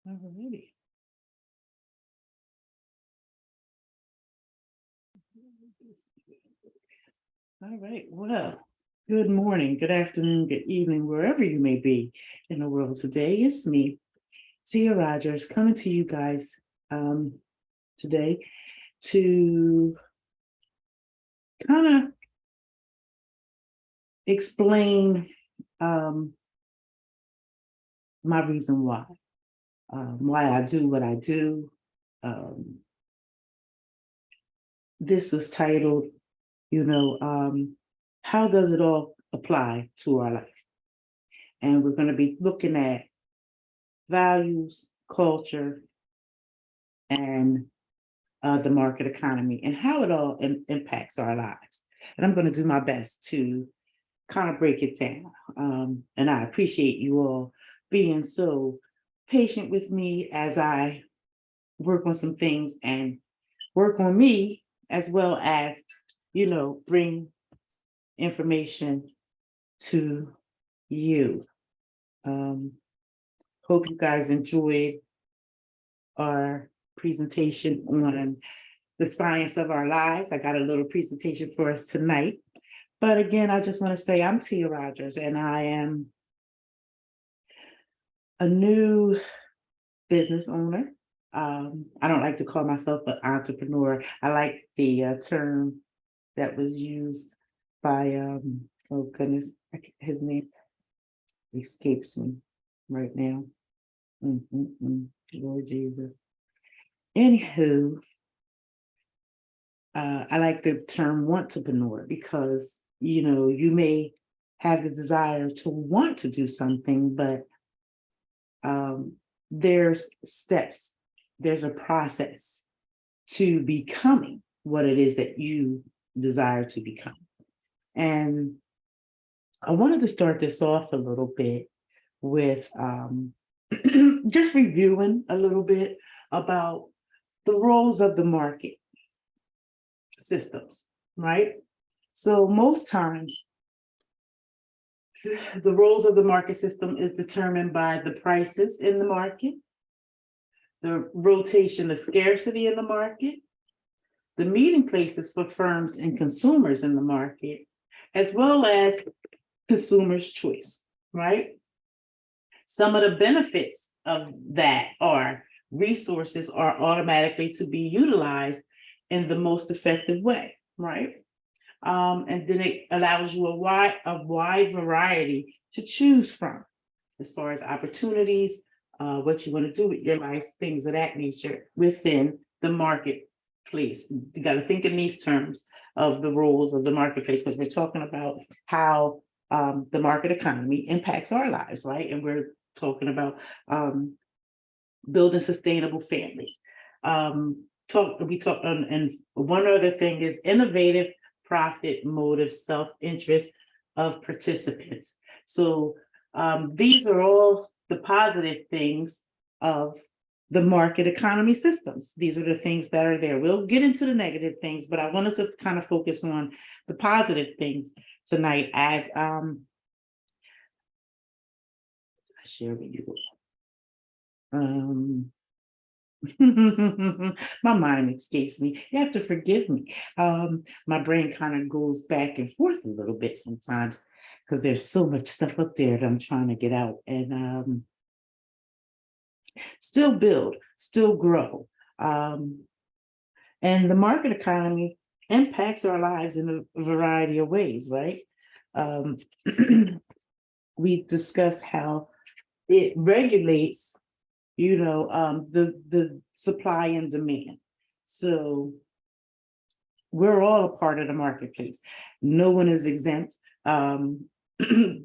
Alrighty. All right. Well, good morning, good afternoon, good evening, wherever you may be in the world today. It's me, Tia Rogers, coming to you guys um, today to kind of explain um, my reason why I do what I do. Um, this was titled, how does it all apply to our life? And we're going to be looking at values, culture, and the market economy and how it all impacts our lives. And I'm going to do my best to kind of break it down. And I appreciate you all being so patient with me as I work on some things and work on me, as well as, bring information to you. Um, Hope you guys enjoyed our presentation on the science of our lives. I got a little presentation for us tonight. But again, I just want to say I'm Tia Rogers, and I am a new business owner. I don't like to call myself an entrepreneur. I like the term that was used by, oh goodness, his name escapes me right now. Lord Jesus. Anywho, I like the term wantrepreneur because, you may have the desire to want to do something, but there's steps, there's a process to becoming what it is that you desire to become. And I wanted to start this off a little bit with just reviewing a little bit about the roles of the market systems, right? So most times, the roles of the market system is determined by the prices in the market, the rotation of scarcity in the market, the meeting places for firms and consumers in the market, as well as consumers' choice, right? Some of the benefits of that are resources are automatically to be utilized in the most effective way, right? And then it allows you a wide variety to choose from as far as opportunities, what you want to do with your life, things of that nature within the marketplace. You got to think in these terms of the roles of the marketplace, because we're talking about how the market economy impacts our lives, right? And we're talking about building sustainable families. We talk on, and one other thing is innovative profit motive self-interest of participants. So these are all the positive things of the market economy systems. These are the things that are there. We'll get into the negative things, but I wanted to kind of focus on the positive things tonight as I share with you. My mind escapes me. You have to forgive me. My brain kind of goes back and forth a little bit sometimes because there's so much stuff up there that I'm trying to get out and still build, still grow. And the market economy impacts our lives in a variety of ways, right? We discussed how it regulates the supply and demand. So we're all a part of the marketplace. No one is exempt through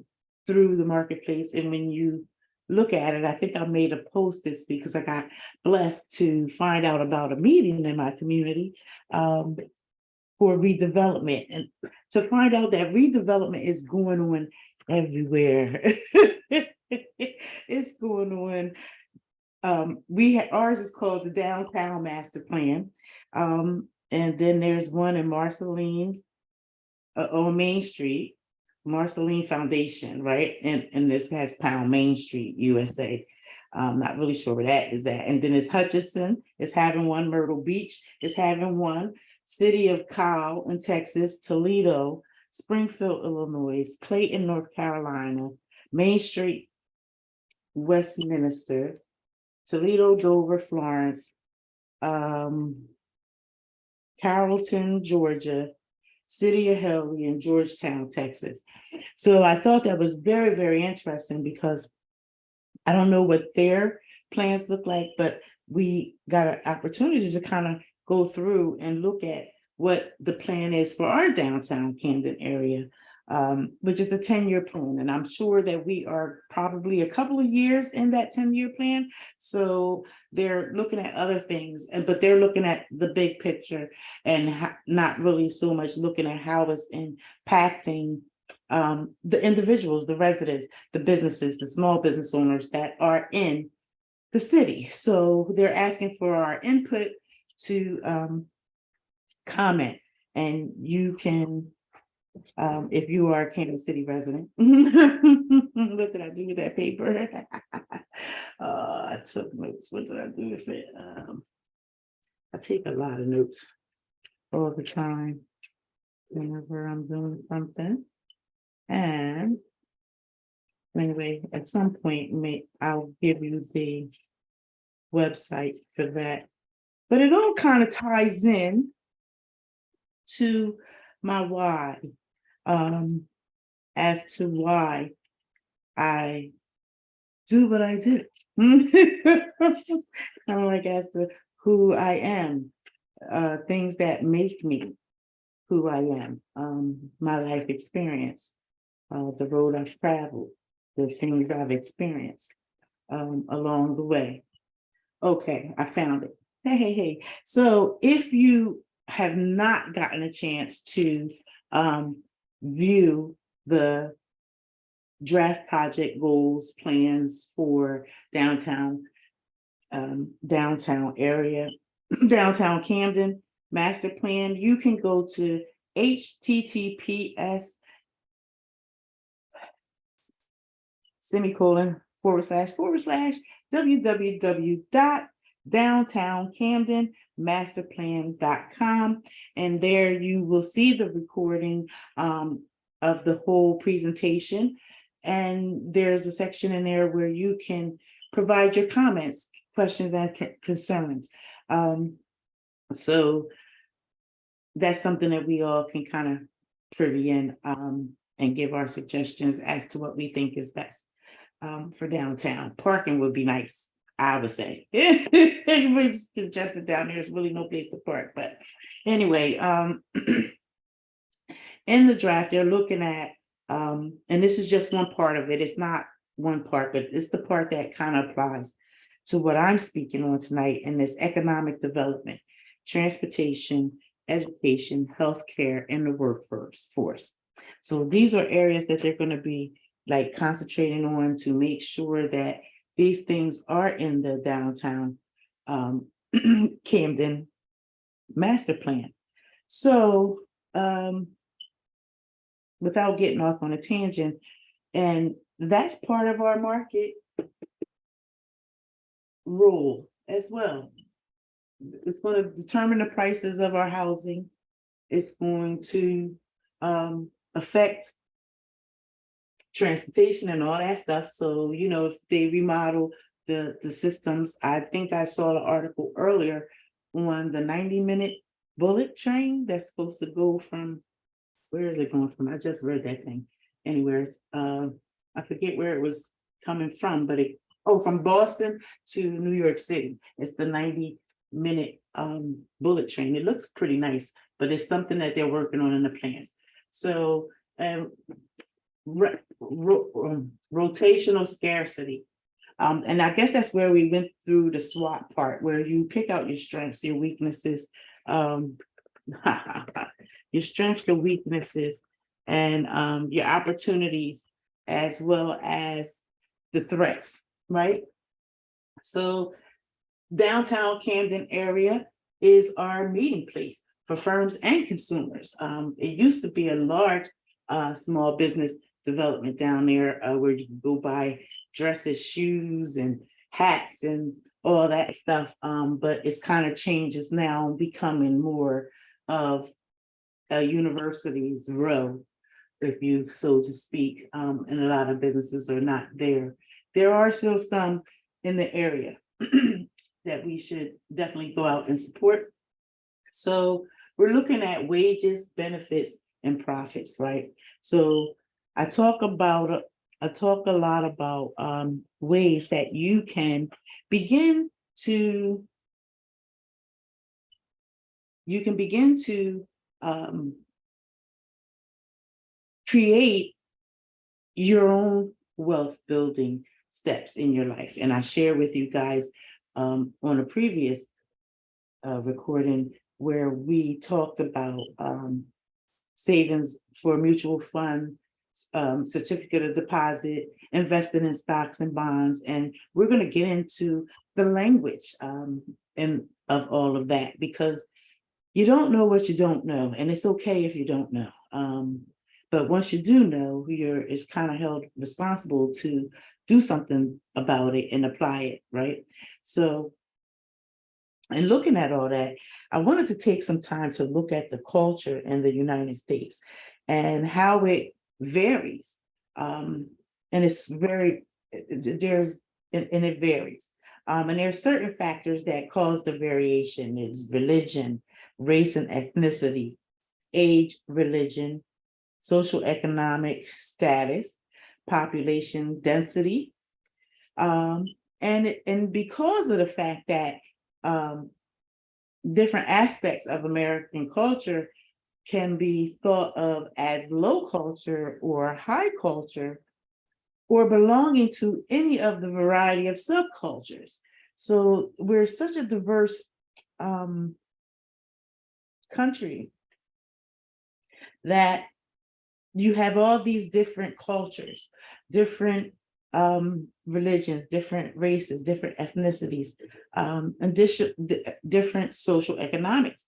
the marketplace. And when you look at it, I think I made a post this because I got blessed to find out about a meeting in my community for redevelopment, and to find out that redevelopment is going on everywhere. It's going on. Ours is called the Downtown Master Plan. And then there's one in Marceline on Main Street, Marceline Foundation, right? And this has Pound Main Street, USA. I'm not really sure where that is at. And then it's Hutchinson is having one, Myrtle Beach is having one, City of Kyle in Texas, Toledo, Springfield, Illinois, Clayton, North Carolina, Main Street, Westminster, Toledo, Dover, Florence, Carrollton, Georgia, City of Helly, and Georgetown, Texas. So I thought that was very, very interesting because I don't know what their plans look like, but we got an opportunity to kind of go through and look at what the plan is for our downtown Camden area, which is a 10-year plan. And I'm sure that we are probably a couple of years in that 10-year plan. So they're looking at other things, but they're looking at the big picture and not really so much looking at how it's impacting the individuals, the residents, the businesses, the small business owners that are in the city. So they're asking for our input to comment, and you can, if you are a Kansas City resident, what did I do with that paper? I took notes. What did I do with it? I take a lot of notes all the time whenever I'm doing something. And anyway, at some point, I'll give you the website for that. But it all kind of ties in to my why, as to why I do what I do. Kind of like as to who I am, things that make me who I am, my life experience, the road I've traveled, the things I've experienced along the way. Okay, I found it. Hey. So if you have not gotten a chance to view the draft project goals, plans for downtown area, downtown Camden master plan, you can go to https://www.downtowncamdenmasterplan.com, and there you will see the recording of the whole presentation. And there's a section in there where you can provide your comments, questions, and concerns. So that's something that we all can kind of privy in and give our suggestions as to what we think is best for downtown. Parking would be nice, I would say. Everybody's suggested down there is really no place to park. But anyway, in the draft, they're looking at, and this is just one part of it. It's not one part, but it's the part that kind of applies to what I'm speaking on tonight, and this economic development, transportation, education, healthcare, and the workforce. So these are areas that they're going to be like concentrating on to make sure that these things are in the downtown Camden master plan. So without getting off on a tangent, and that's part of our market rule as well. It's going to determine the prices of our housing. It's going to affect transportation and all that stuff. So, you know, if they remodel the systems, I think I saw the article earlier on the 90-minute bullet train that's supposed to go from, where is it going from? I just read that thing. Anywhere, I forget where it was coming from, but from Boston to New York City. It's the 90-minute bullet train. It looks pretty nice, but it's something that they're working on in the plans. So rotational scarcity. And I guess that's where we went through the SWOT part, where you pick out your strengths, your weaknesses, your strengths, your weaknesses, and your opportunities, as well as the threats, right? So downtown Camden area is our meeting place for firms and consumers. It used to be a large small business development down there where you can go buy dresses, shoes, and hats and all that stuff. But it's kind of changes now, becoming more of a university's row, if you so to speak, and a lot of businesses are not there. There are still some in the area that we should definitely go out and support. So we're looking at wages, benefits, and profits, right? So I talk about I talk a lot about ways that you can begin to um, create your own wealth building steps in your life. And I share with you guys on a previous recording where we talked about savings for mutual fund, certificate of deposit, investing in stocks and bonds. And we're going to get into the language and of all of that, because you don't know what you don't know, and it's okay if you don't know. But once you do know, it's kind of held responsible to do something about it and apply it, right? So, and looking at all that, I wanted to take some time to look at the culture in the United States and how it varies. And it's very, there's, and it varies. And there's certain factors that cause the variation. Is religion, race and ethnicity, age, religion, social economic status, population density. And because of the fact that different aspects of American culture can be thought of as low culture or high culture, or belonging to any of the variety of subcultures. So we're such a diverse country that you have all these different cultures, different religions, different races, different ethnicities, and different social economics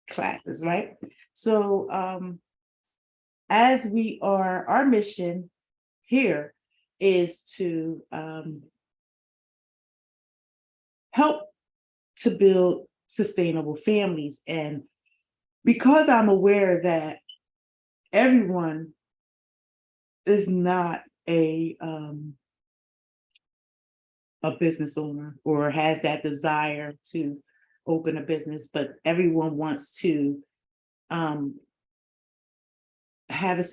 classes, right? So as we are, our mission here is to help to build sustainable families. And because I'm aware that everyone is not a business owner or has that desire to open a business, but everyone wants to have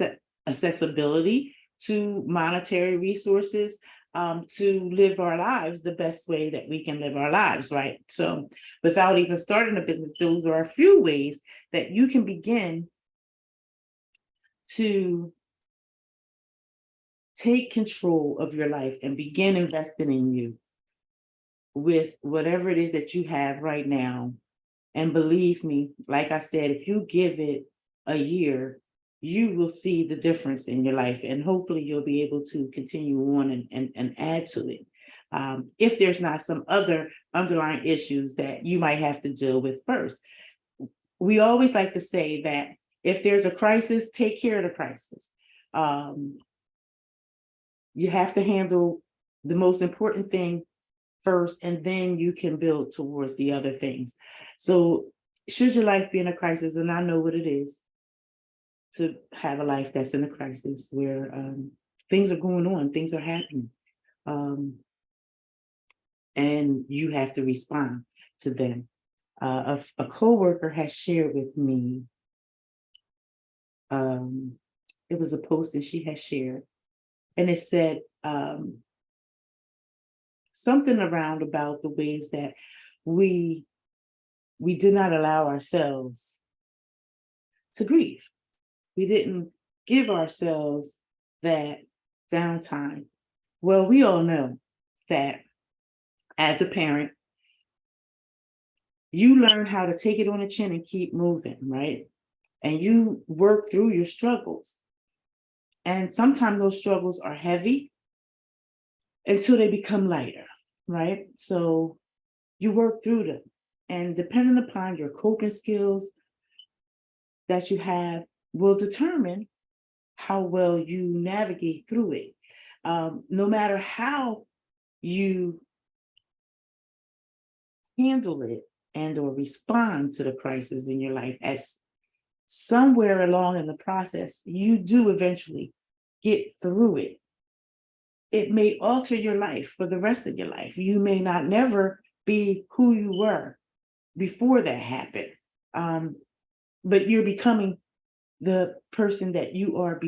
accessibility to monetary resources, to live our lives the best way that we can live our lives, right? So without even starting a business, those are a few ways that you can begin to take control of your life and begin investing in you with whatever it is that you have right now. And believe me, like I said, if you give it a year, you will see the difference in your life, and hopefully you'll be able to continue on and add to it. If there's not some other underlying issues that you might have to deal with first. We always like to say that if there's a crisis, take care of the crisis. You have to handle the most important thing first, and then you can build towards the other things. So should your life be in a crisis, and I know what it is to have a life that's in a crisis where things are going on, things are happening, and you have to respond to them. A coworker has shared with me, it was a post that she has shared, and it said something around about the ways that we did not allow ourselves to grieve. We didn't give ourselves that downtime. Well, we all know that as a parent, you learn how to take it on the chin and keep moving, right? And you work through your struggles. And sometimes those struggles are heavy until they become lighter, right? So you work through them. And depending upon your coping skills that you have will determine how well you navigate through it. No matter how you handle it and or respond to the crisis in your life, as somewhere along in the process, you do eventually get through it. It may alter your life for the rest of your life. You may not never be who you were before that happened. But you're becoming the person that you are,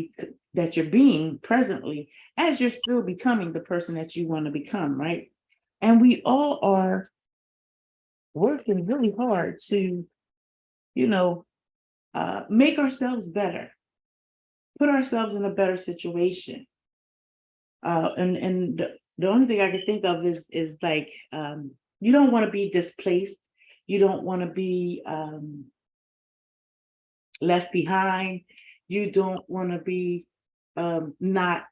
that you're being presently, as you're still becoming the person that you want to become, right? And we all are working really hard to, you know, make ourselves better, put ourselves in a better situation. And the only thing I can think of is like, you don't want to be displaced. You don't want to be left behind. You don't want to be not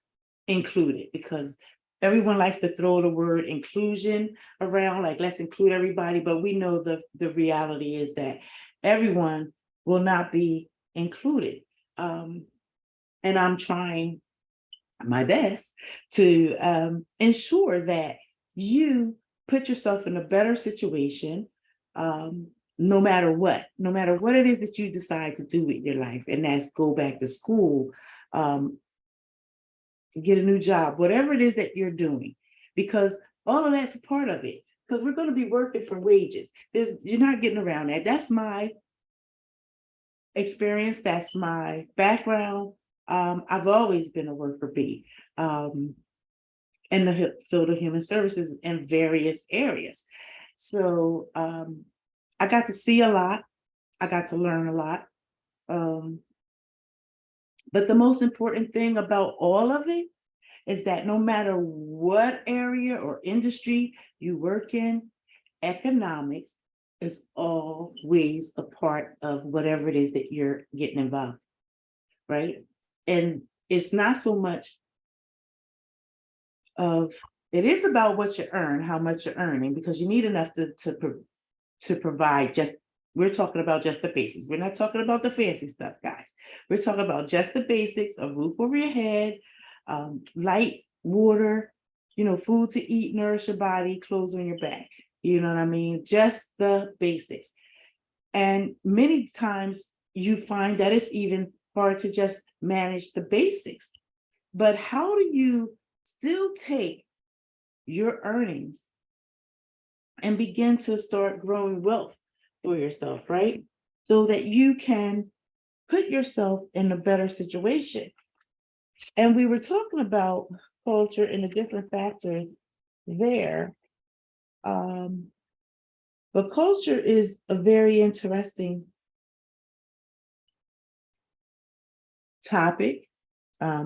included, because everyone likes to throw the word inclusion around, like let's include everybody, but we know the reality is that everyone will not be included. And I'm trying my best to ensure that you put yourself in a better situation, no matter what it is that you decide to do with your life, and that's go back to school, get a new job, whatever it is that you're doing, because all of that's a part of it. Because we're going to be working for wages. You're not getting around that. That's my experience. That's my background. I've always been a worker bee in the field of human services in various areas. So I got to see a lot. I got to learn a lot. But the most important thing about all of it is that no matter what area or industry you work in, economics is always a part of whatever it is that you're getting involved, right? And it's not so much of, it is about what you earn, how much you're earning, because you need enough to provide. Just, we're talking about just the basics. We're not talking about the fancy stuff, guys. We're talking about just the basics: a roof over your head, lights, water, food to eat, nourish your body, clothes on your back. You know what I mean? Just the basics. And many times you find that it's even hard to just manage the basics. But how do you still take your earnings and begin to start growing wealth for yourself, right? So that you can put yourself in a better situation. And we were talking about culture and the different factors there. But culture is a very interesting topic,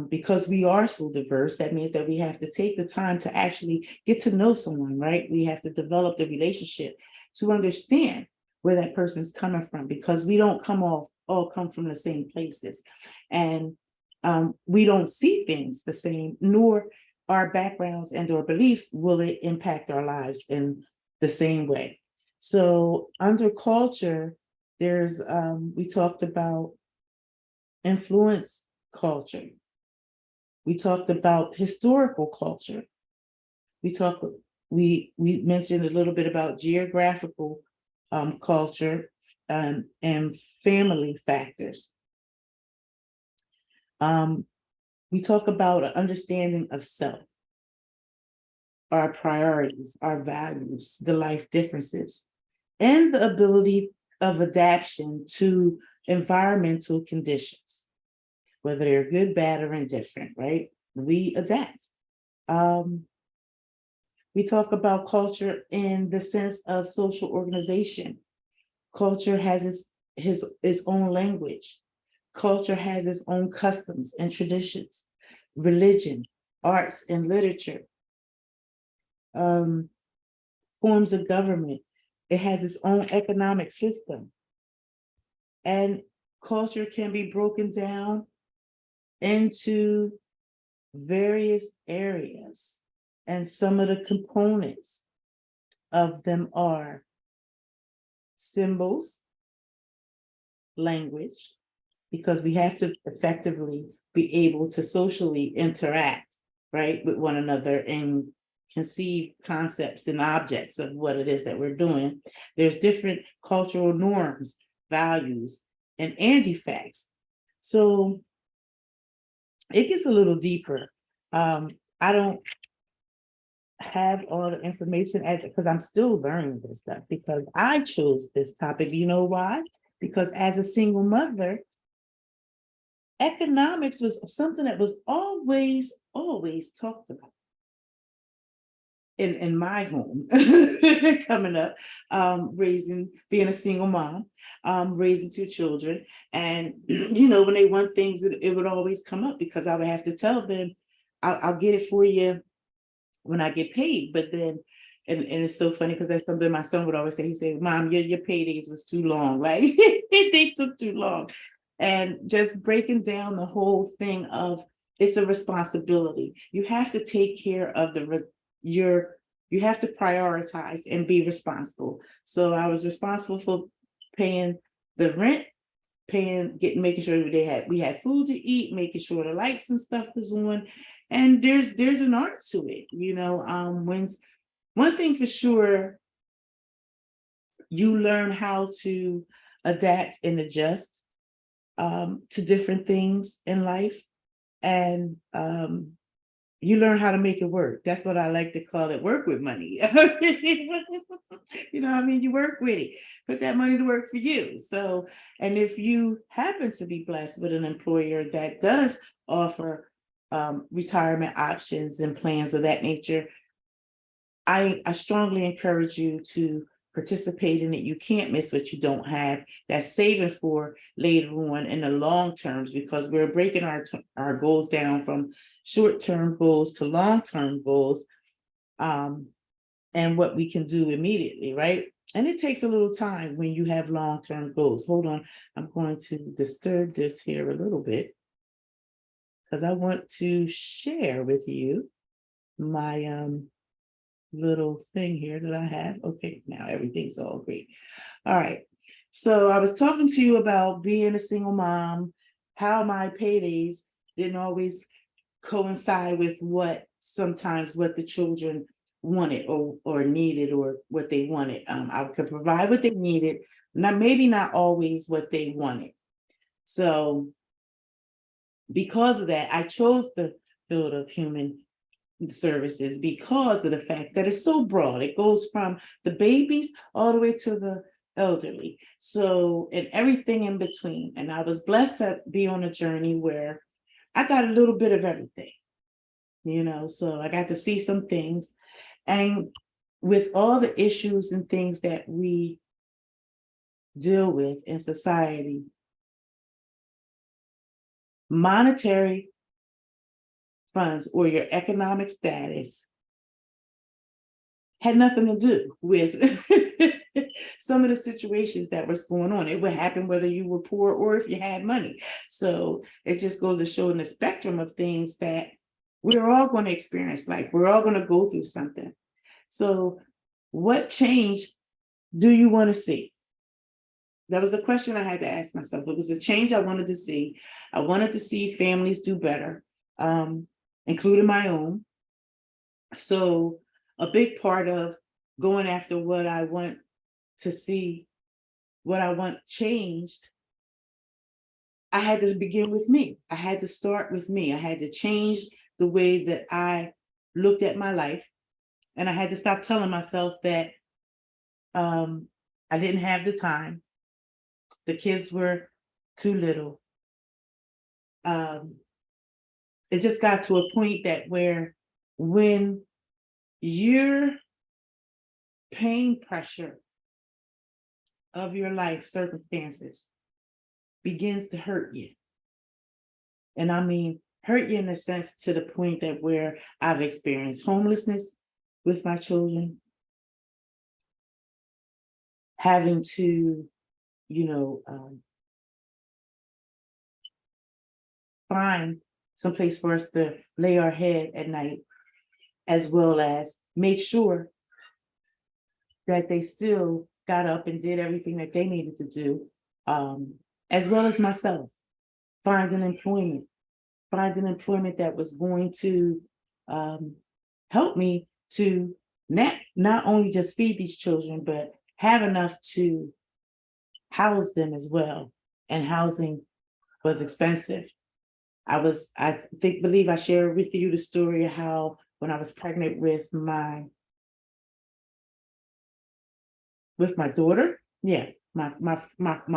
because we are so diverse. That means that we have to take the time to actually get to know someone, right? We have to develop the relationship to understand where that person's coming from, because we don't all come from the same places. And we don't see things the same, nor our backgrounds and or beliefs will it impact our lives in the same way. So under culture, there's we talked about influence culture. We talked about historical culture. We mentioned a little bit about geographical culture and family factors. We talk about an understanding of self, our priorities, our values, the life differences, and the ability of adaptation to environmental conditions, whether they're good, bad, or indifferent, right? We adapt. We talk about culture in the sense of social organization. Culture has its own language. Culture has its own customs and traditions, religion, arts, and literature, forms of government. It has its own economic system. And culture can be broken down into various areas. And some of the components of them are symbols, language, because we have to effectively be able to socially interact, right, with one another in conceived concepts and objects of what it is that we're doing. There's different cultural norms, values, and artifacts. So it gets a little deeper. I don't have all the information as because I'm still learning this stuff because I chose this topic. You know why? Because as a single mother, economics was something that was always talked about in my home coming up, being a single mom, raising two children. And, when they want things, it would always come up because I would have to tell them, I'll get it for you when I get paid. But then, and it's so funny because that's something my son would always say. He said, Mom, your paydays was too long. Like they took too long. And just breaking down the whole thing of it's a responsibility. You have to take care of you have to prioritize and be responsible. So I was responsible for paying the rent, making sure we had food to eat, making sure the lights and stuff was on. And there's an art to it, one thing for sure, you learn how to adapt and adjust to different things in life. And you learn how to make it work. That's what I like to call it, work with money. You work with it, put that money to work for you. So, and if you happen to be blessed with an employer that does offer retirement options and plans of that nature, I strongly encourage you to participate in it. You can't miss what you don't have. That's saving for later on in the long terms, because we're breaking our goals down from short-term goals to long-term goals, and what we can do immediately, right? And it takes a little time when you have long-term goals. Hold on, I'm going to disturb this here a little bit because I want to share with you my little thing here that I have. Okay, now everything's all great. All right. So I was talking to you about being a single mom, how my paydays didn't always coincide with what the children wanted or needed, or what they wanted. I could provide what they needed, maybe not always what they wanted. So because of that, I chose the field of human services because of the fact that it's so broad. It goes from the babies all the way to the elderly. So, and everything in between. And I was blessed to be on a journey where I got a little bit of everything, so I got to see some things. And with all the issues and things that we deal with in society, monetary funds or your economic status had nothing to do with some of the situations that was going on. It would happen whether you were poor or if you had money. So it just goes to show in the spectrum of things that we're all going to experience. Like, we're all going to go through something. So what change do you want to see? That was a question I had to ask myself. It was a change I wanted to see. I wanted to see families do better, including my own. So a big part of going after what I want to see, what I want changed, I had to begin with me. I had to start with me. I had to change the way that I looked at my life. And I had to stop telling myself that I didn't have the time. The kids were too little. It just got to a point that where when your pain pressure of your life circumstances begins to hurt you, and I mean hurt you in a sense to the point that where I've experienced homelessness with my children, having to, find some place for us to lay our head at night, as well as make sure that they still got up and did everything that they needed to do, as well as myself, finding employment that was going to help me to not only just feed these children, but have enough to house them as well. And housing was expensive. Believe I shared with you the story of how when I was pregnant with my daughter, yeah, my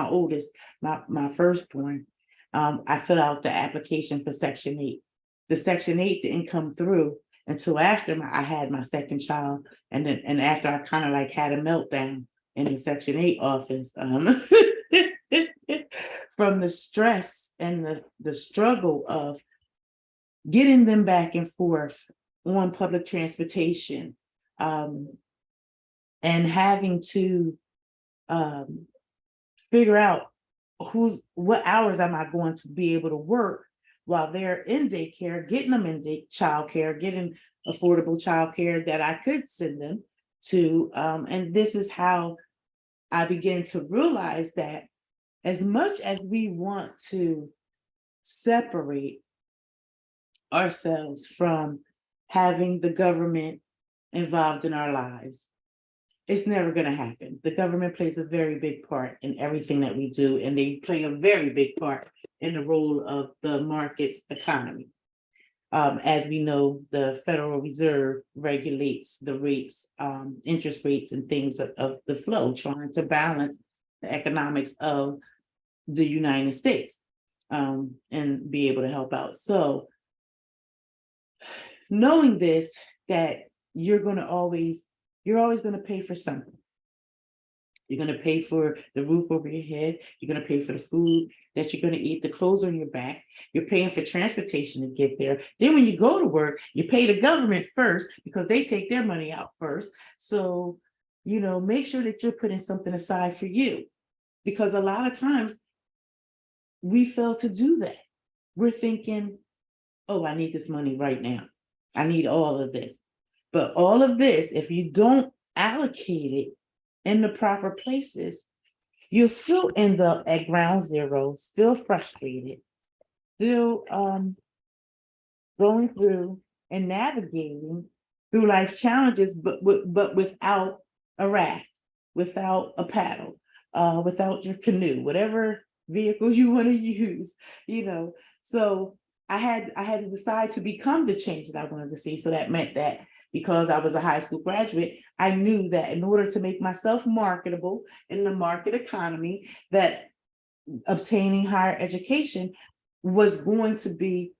oldest, my firstborn, I filled out the application for Section 8. The Section 8 didn't come through until after I had my second child, and after I kind of like had a meltdown in the Section 8 office, from the stress and the struggle of getting them back and forth on public transportation, and having to figure out what hours am I going to be able to work while they're in daycare, getting them in childcare, getting affordable childcare that I could send them to. And this is how I began to realize that as much as we want to separate ourselves from having the government involved in our lives, it's never going to happen. The government plays a very big part in everything that we do, and they play a very big part in the role of the market's economy. As we know, the Federal Reserve regulates the rates, interest rates and things of the flow, trying to balance the economics of the United States, and be able to help out. So knowing this, that you're always going to pay for something. You're going to pay for the roof over your head. You're going to pay for the food that you're going to eat, the clothes on your back. You're paying for transportation to get there. Then when you go to work, you pay the government first because they take their money out first. So, make sure that you're putting something aside for you, because a lot of times we fail to do that. We're thinking, oh, I need this money right now. I need all of this. But all of this, if you don't allocate it in the proper places, you'll still end up at ground zero, still frustrated, still going through and navigating through life challenges, but without a raft, without a paddle, without your canoe, whatever vehicle you want to use, So I had to decide to become the change that I wanted to see. So that meant that because I was a high school graduate, I knew that in order to make myself marketable in the market economy, that obtaining higher education was going to be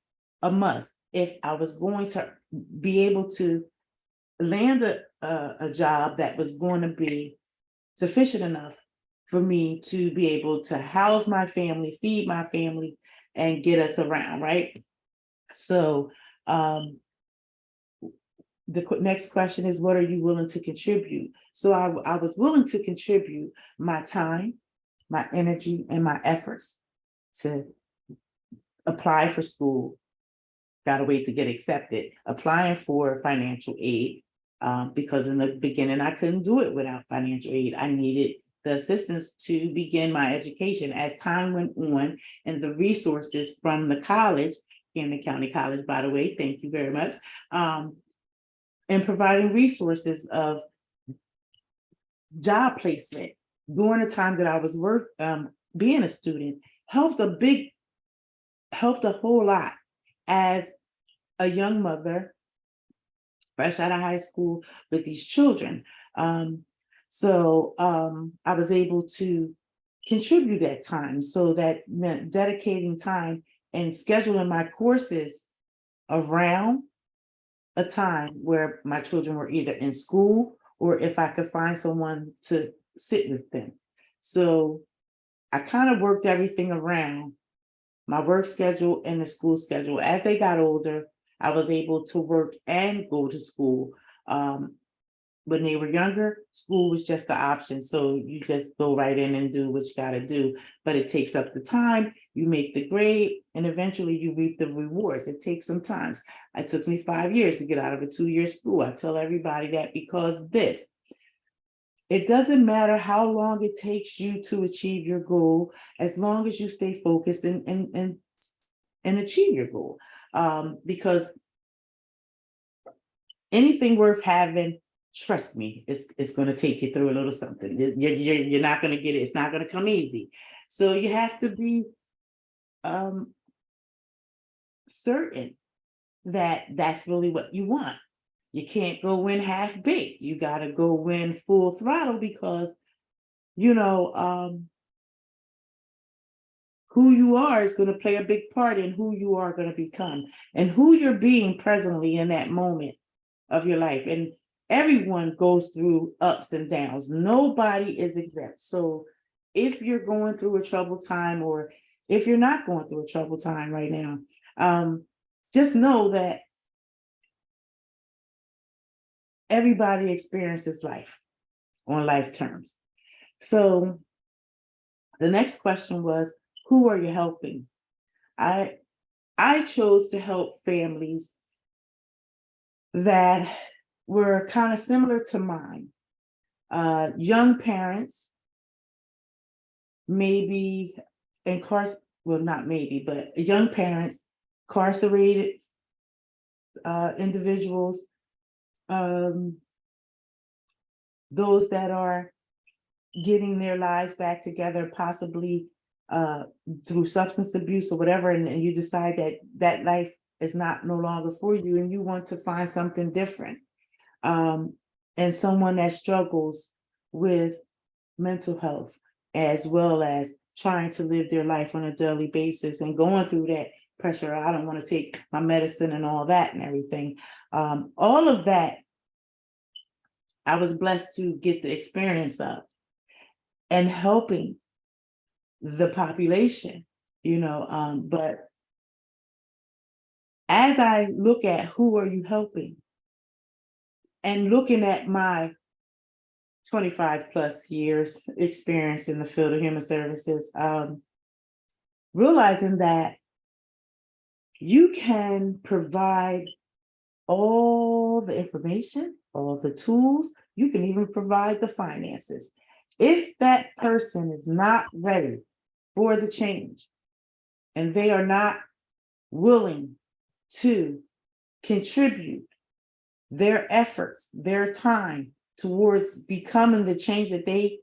a must if I was going to be able to land a job that was going to be sufficient enough for me to be able to house my family, feed my family, and get us around, right? So the next question is, what are you willing to contribute? So I was willing to contribute my time, my energy, and my efforts to apply for school. Got to wait to get accepted, applying for financial aid, because in the beginning I couldn't do it without financial aid. I needed the assistance to begin my education. As time went on, and the resources from the college, Camden County College, by the way, thank you very much, and providing resources of job placement during the time that I was being a student helped a whole lot as a young mother, fresh out of high school with these children. So I was able to contribute that time. So that meant dedicating time and scheduling my courses around a time where my children were either in school or if I could find someone to sit with them. So I kind of worked everything around my work schedule and the school schedule. As they got older, I was able to work and go to school. When they were younger, school was just the option. So you just go right in and do what you got to do. But it takes up the time, you make the grade, and eventually you reap the rewards. It takes some time. It took me 5 years to get out of a 2-year school. I tell everybody that because it doesn't matter how long it takes you to achieve your goal, as long as you stay focused and achieve your goal. Because anything worth having, trust me, it's going to take you through a little something. You're not going to get it. It's not going to come easy. So you have to be certain that that's really what you want. You can't go in half baked. You got to go in full throttle because, you know, who you are is going to play a big part in who you are going to become and who you're being presently in that moment of your life. And everyone goes through ups and downs. Nobody is exempt. So if you're going through a troubled time, or if you're not going through a troubled time right now, just know that everybody experiences life on life terms. So the next question was, who are you helping? I chose to help families that were kind of similar to mine. Young parents, maybe well, not maybe, but young parents, incarcerated individuals, those that are getting their lives back together, possibly through substance abuse or whatever, and you decide that that life is no longer for you, and you want to find something different. And someone that struggles with mental health, as well as trying to live their life on a daily basis and going through that pressure. I don't want to take my medicine and all that and everything. All of that, I was blessed to get the experience of, and helping the population, but as I look at who are you helping, and looking at my 25 plus years experience in the field of human services, realizing that you can provide all the information, all the tools, you can even provide the finances. If that person is not ready for the change, and they are not willing to contribute their efforts, their time towards becoming the change that they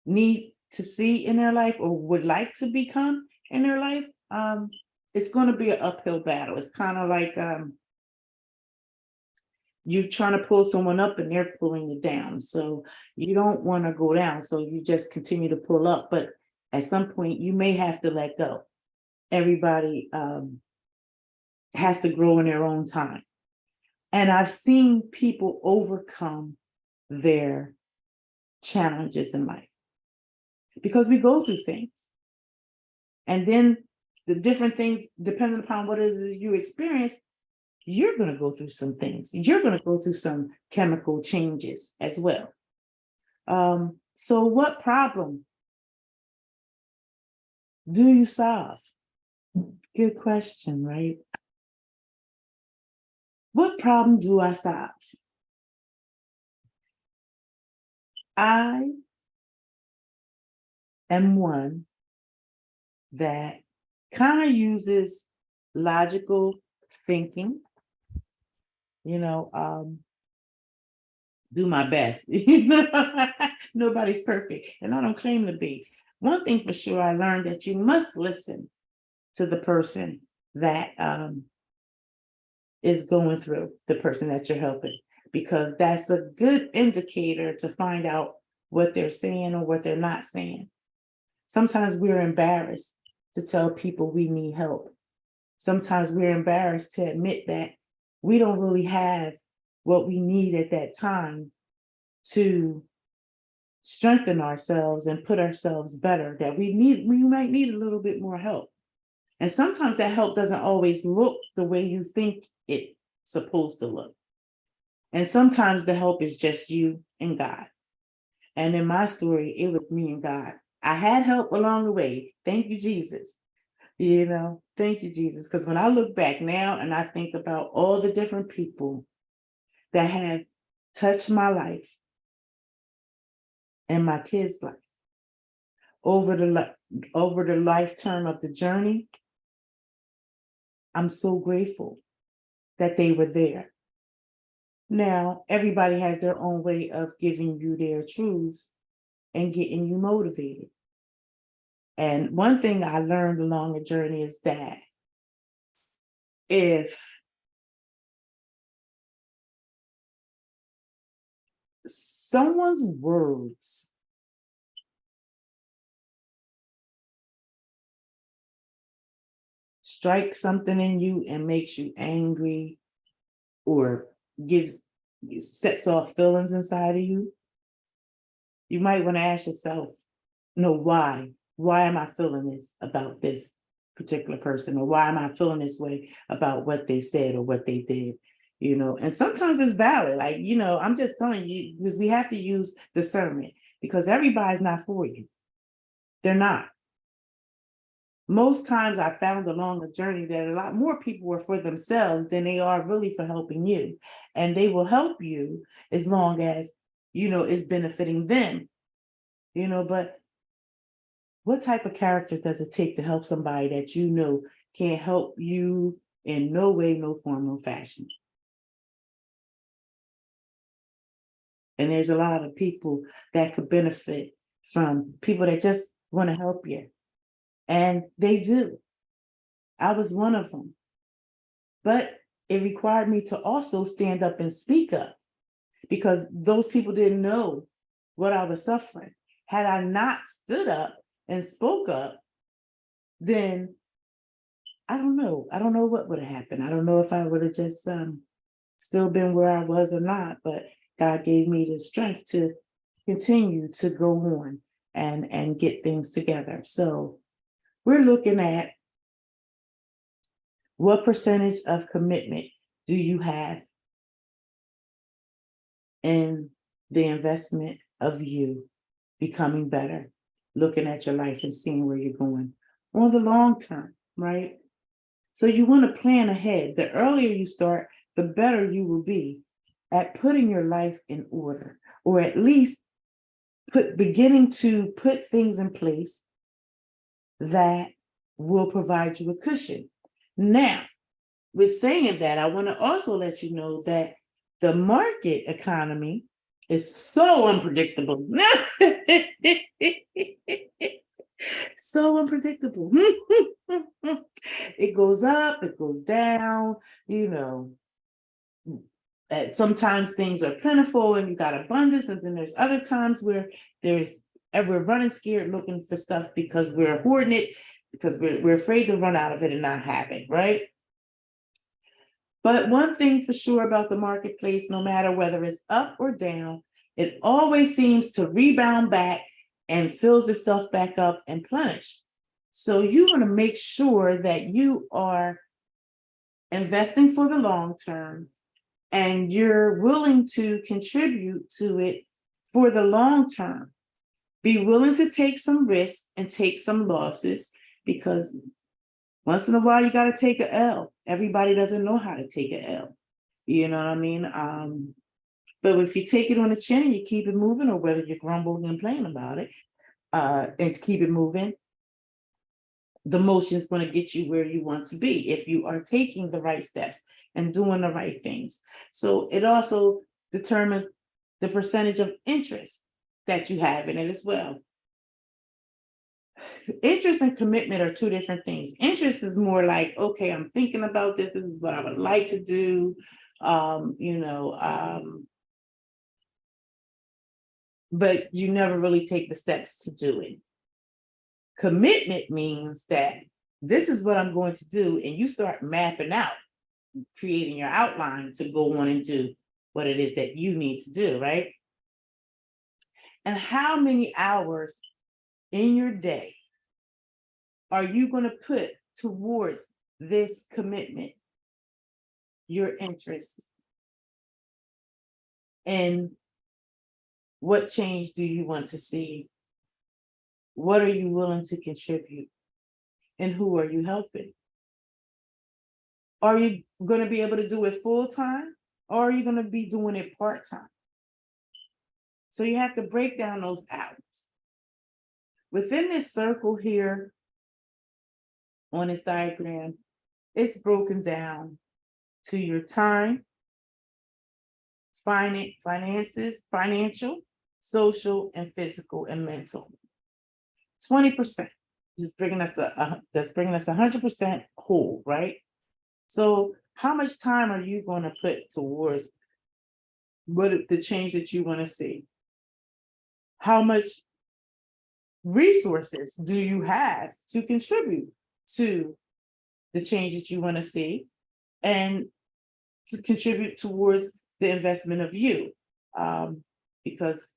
need to see in their life or would like to become in their life, it's going to be an uphill battle. It's kind of like you're trying to pull someone up and they're pulling you down. So you don't want to go down. So you just continue to pull up. But at some point, you may have to let go. Everybody has to grow in their own time. And I've seen people overcome their challenges in life because we go through things. And then the different things, depending upon what it is you experience, you're going to go through some things. You're going to go through some chemical changes as well. So what problem do you solve? Good question, right? What problem do I solve? I am one that kind of uses logical thinking, do my best. Nobody's perfect, and I don't claim to be. One thing for sure, I learned that you must listen to the person that is going through, the person that you're helping, because that's a good indicator to find out what they're saying or what they're not saying. Sometimes we're embarrassed to tell people we need help. Sometimes we're embarrassed to admit that we don't really have what we need at that time to strengthen ourselves and put ourselves better, that we might need a little bit more help. And sometimes that help doesn't always look the way you think it's supposed to look. And sometimes the help is just you and God. And in my story, it was me and God. I had help along the way. Thank you, Jesus. Thank you, Jesus. Because when I look back now and I think about all the different people that have touched my life and my kids' life over the life term of the journey, I'm so grateful that they were there. Now, everybody has their own way of giving you their truths and getting you motivated. And one thing I learned along the journey is that if someone's words strike something in you and makes you angry or gives sets off feelings inside of you, you might want to ask yourself, no, why? Why am I feeling this about this particular person? Or why am I feeling this way about what they said or what they did? And sometimes it's valid. Like, I'm just telling you, because we have to use discernment because everybody's not for you. They're not. Most times I found along the journey that a lot more people are for themselves than they are really for helping you. And they will help you as long as, it's benefiting them, but what type of character does it take to help somebody that can't help you in no way, no form, no fashion? And there's a lot of people that could benefit from people that just want to help you. And they do. I was one of them. But it required me to also stand up and speak up because those people didn't know what I was suffering. Had I not stood up and spoke up, then I don't know. I don't know what would have happened. I don't know if I would have just still been where I was or not, but God gave me the strength to continue to go on and get things together. So we're looking at what percentage of commitment do you have in the investment of you becoming better, looking at your life and seeing where you're going on the long term, right? So you want to plan ahead. The earlier you start, the better you will be at putting your life in order, or at least beginning to put things in place that will provide you a cushion. Now, with saying that, I want to also let you know that the market economy is so unpredictable. So unpredictable. It goes up, it goes down, you know. Sometimes things are plentiful and you got abundance, and then there's other times where we're running scared looking for stuff because we're hoarding it, because we're afraid to run out of it and not have it, right? But one thing for sure about the marketplace, no matter whether it's up or down, it always seems to rebound back and fills itself back up and plenish. So you want to make sure that you are investing for the long term and you're willing to contribute to it for the long term. Be willing to take some risks and take some losses, because once in a while you got to take a L. Everybody doesn't know how to take a L. You know what I mean? But if you take it on the chin and you keep it moving, or whether you grumble and complain about it, and keep it moving, the motion is going to get you where you want to be if you are taking the right steps and doing the right things. So it also determines the percentage of interest that you have in it as well. Interest and commitment are two different things. Interest is more like, okay, I'm thinking about this. This is what I would like to do. But you never really take the steps to do it. Commitment means that this is what I'm going to do, and you start mapping out, creating your outline to go on and do what it is that you need to do, right? And how many hours in your day are you going to put towards this commitment, your interest? And what change do you want to see? What are you willing to contribute? And who are you helping? Are you going to be able to do it full time, or are you going to be doing it part time? So you have to break down those hours. Within this circle here on this diagram, it's broken down to your time, finances, financial, social, and physical and mental. 20% is bringing us that's bringing us 100% whole, right? So how much time are you going to put towards the change that you want to see? How much resources do you have to contribute to the change that you want to see and to contribute towards the investment of you? Because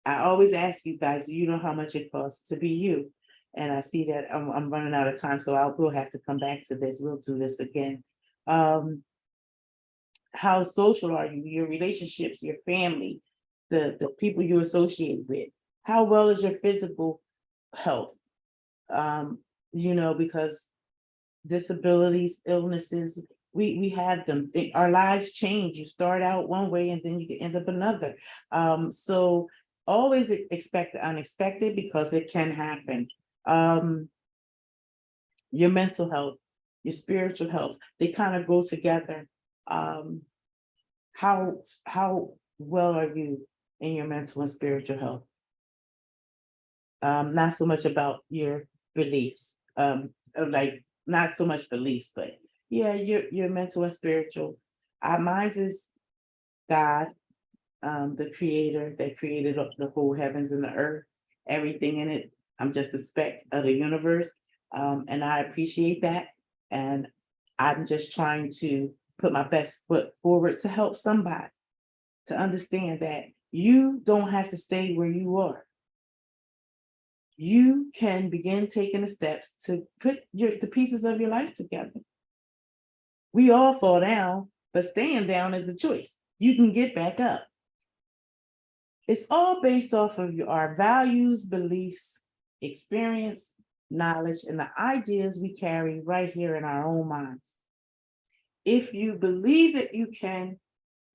I always ask you guys, do you know how much it costs to be you? And I see that I'm running out of time, so we'll have to come back to this. We'll do this again. How social are you? Your relationships, your family, the people you associate with. How well is your physical health? Because disabilities, illnesses, we have them. Our lives change. You start out one way and then you can end up another. So always expect the unexpected because it can happen. Your mental health, your spiritual health, they kind of go together. How well are you in your mental and spiritual health? Not so much about your beliefs, like not so much beliefs, but yeah, your mental and spiritual. Mine is God, the creator that created the whole heavens and the earth, everything in it. I'm just a speck of the universe. And I appreciate that. And I'm just trying to put my best foot forward to help somebody to understand that you don't have to stay where you are. You can begin taking the steps to put the pieces of your life together. We all fall down, but staying down is a choice. You can get back up. It's all based off of our values, beliefs, experience, knowledge, and the ideas we carry right here in our own minds. If you believe that you can,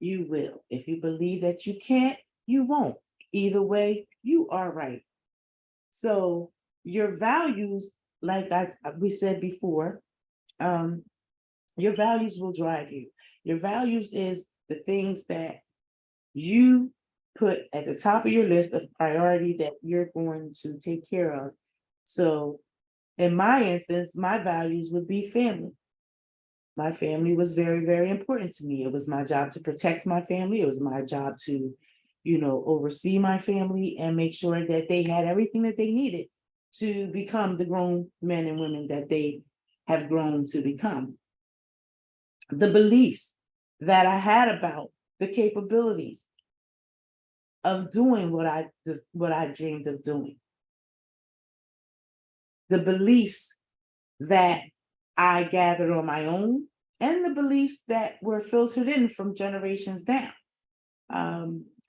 you will. If you believe that you can't, you won't. Either way, you are right. So your values, like we said before, your values will drive you. Your values is the things that you put at the top of your list of priority that you're going to take care of. So in my instance, my values would be family. My family was very, very important to me. It was my job to protect my family. It was my job to, oversee my family and make sure that they had everything that they needed to become the grown men and women that they have grown to become. The beliefs that I had about the capabilities of doing what I dreamed of doing. The beliefs that I gathered on my own and the beliefs that were filtered in from generations down.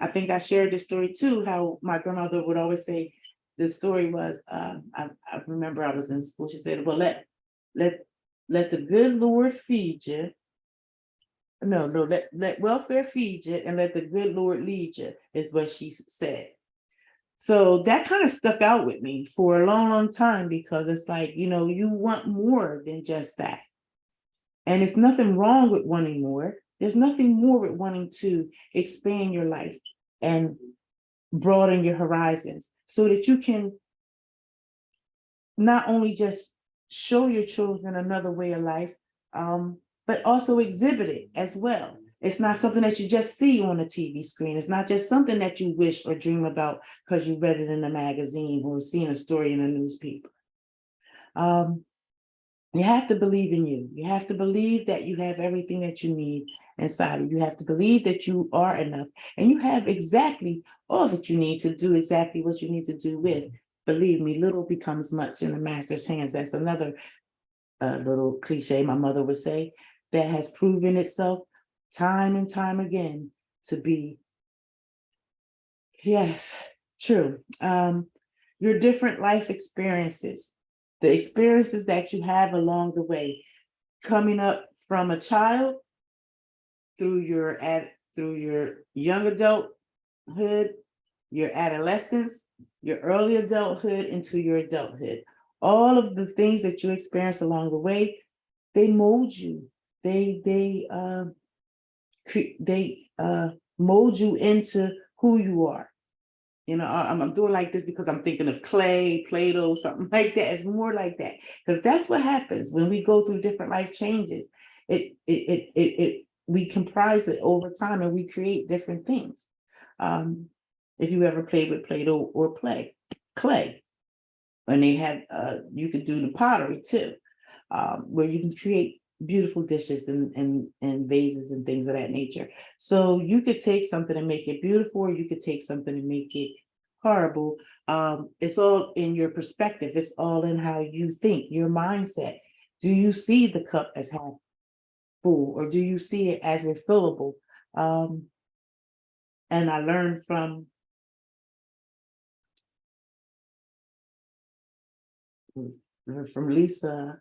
I think I shared this story too, how my grandmother would always say, the story was, I remember I was in school, she said, well, let the good Lord feed you. No, let welfare feed you and let the good Lord lead you, is what she said. So that kind of stuck out with me for a long, long time because it's like, you want more than just that. And it's nothing wrong with wanting more. There's nothing more with wanting to expand your life and broaden your horizons so that you can not only just show your children another way of life, but also exhibit it as well. It's not something that you just see on a TV screen. It's not just something that you wish or dream about because you read it in a magazine or seen a story in a newspaper. You have to believe in you. You have to believe that you have everything that you need inside of you. You have to believe that you are enough and you have exactly all that you need to do exactly what you need to do with. Believe me, little becomes much in the master's hands. That's another little cliche my mother would say that has proven itself time and time again to be, yes, true. Your different life experiences, the experiences that you have along the way, coming up from a child through your young adulthood, your adolescence, your early adulthood into your adulthood. All of the things that you experience along the way, they mold you. They mold you into who you are. You know, I'm doing like this because I'm thinking of clay, Play-Doh, something like that. It's more like that, because that's what happens when we go through different life changes. We comprise it over time, and we create different things. If you ever played with Play-Doh or clay, and they have, you could do the pottery too, where you can create beautiful dishes and vases and things of that nature. So you could take something and make it beautiful, or you could take something and make it horrible. It's all in your perspective. It's all in how you think, your mindset. Do you see the cup as half full, or do you see it as refillable? And I learned from Lisa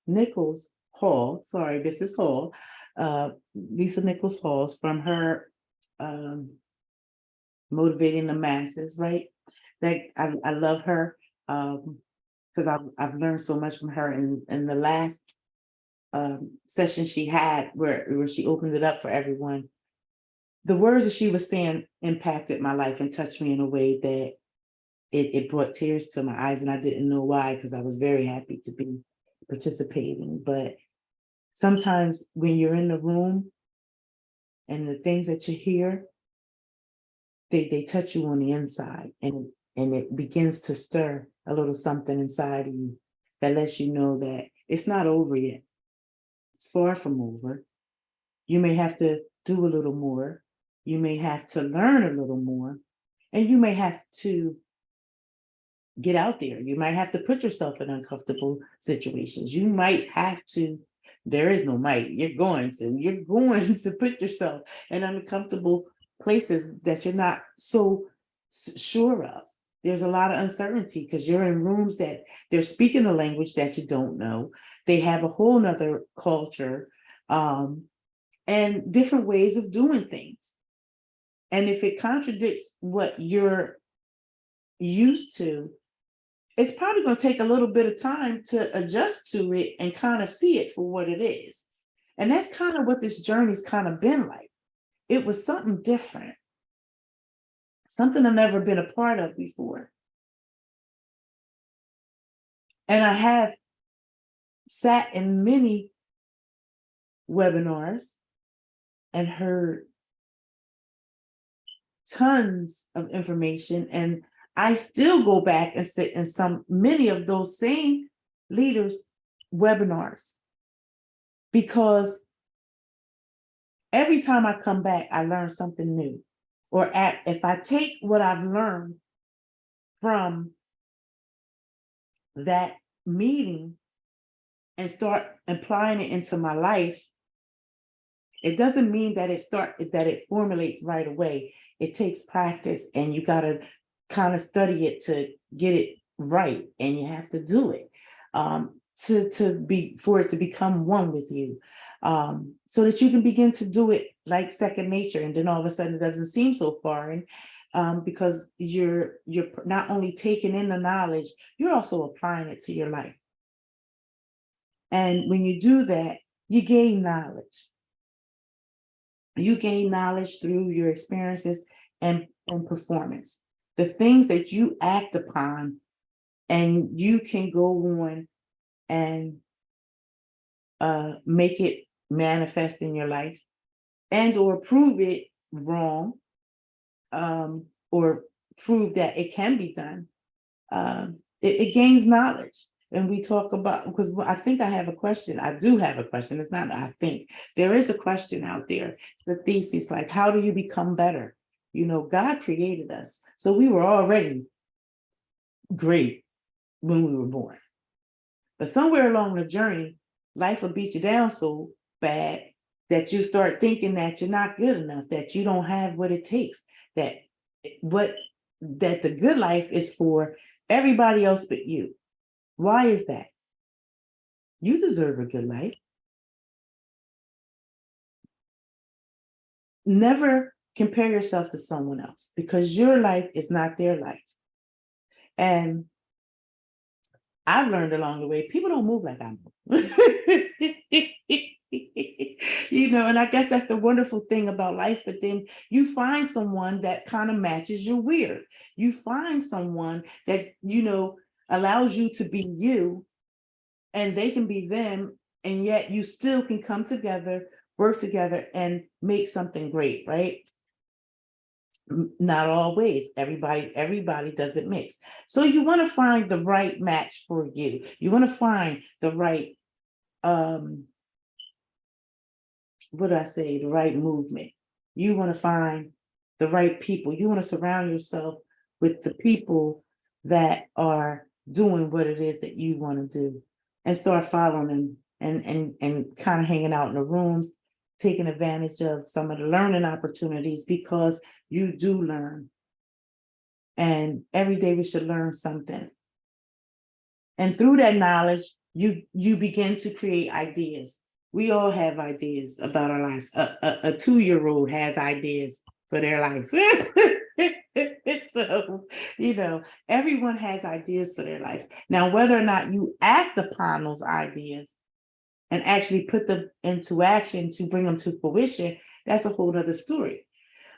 Nichols Hall. Sorry, this is Hall. Lisa Nichols Halls, from her Motivating the Masses, right? That I love her, because I've learned so much from her in the last session she had, where she opened it up for everyone. The words that she was saying impacted my life and touched me in a way that it brought tears to my eyes, and I didn't know why, because I was very happy to be participating. But sometimes when you're in the room and the things that you hear, they touch you on the inside, and it begins to stir a little something inside of you that lets you know that it's not over yet. It's far from over. You may have to do a little more. You may have to learn a little more, and you may have to get out there. You might have to put yourself in uncomfortable situations. You might have to, there is no might, you're going to put yourself in uncomfortable places that you're not so sure of. There's a lot of uncertainty because you're in rooms that they're speaking a language that you don't know. They have a whole nother culture, and different ways of doing things. And if it contradicts what you're used to, it's probably going to take a little bit of time to adjust to it and kind of see it for what it is. And that's kind of what this journey's kind of been like. It was something different, something I've never been a part of before. And I have sat in many webinars and heard tons of information, and I still go back and sit in many of those same leaders' webinars, because every time I come back, I learn something new. Or if I take what I've learned from that meeting and start applying it into my life, it doesn't mean that it formulates right away. It takes practice, and you got to kind of study it to get it right, and you have to do it for it to become one with you, so that you can begin to do it like second nature, and then all of a sudden it doesn't seem so foreign, because you're not only taking in the knowledge, you're also applying it to your life. And when you do that, you gain knowledge. You gain knowledge through your experiences and performance. The things that you act upon, and you can go on and make it manifest in your life, and or prove it wrong, or prove that it can be done. It gains knowledge. And we talk about, because I think I have a question. I do have a question. It's not, I think there is a question out there. It's the thesis, like, how do you become better? You know, God created us, so we were already great when we were born. But somewhere along the journey, life will beat you down so bad that you start thinking that you're not good enough, that you don't have what it takes, that the good life is for everybody else but you. Why is that? You deserve a good life. Never compare yourself to someone else, because your life is not their life. And I've learned along the way, people don't move like I move. and I guess that's the wonderful thing about life. But then you find someone that kind of matches your weird. You find someone that, allows you to be you, and they can be them, and yet you still can come together, work together, and make something great, right? Not always. Everybody doesn't mix. So you want to find the right match for you. You want to find the right, what do I say, the right movement. You want to find the right people. You want to surround yourself with the people that are doing what it is that you want to do, and start following them, and kind of hanging out in the rooms, taking advantage of some of the learning opportunities, because you do learn. And every day we should learn something. And through that knowledge, you begin to create ideas. We all have ideas about our lives. A 2-year-old has ideas for their life. So, everyone has ideas for their life. Now, whether or not you act upon those ideas and actually put them into action to bring them to fruition, that's a whole other story.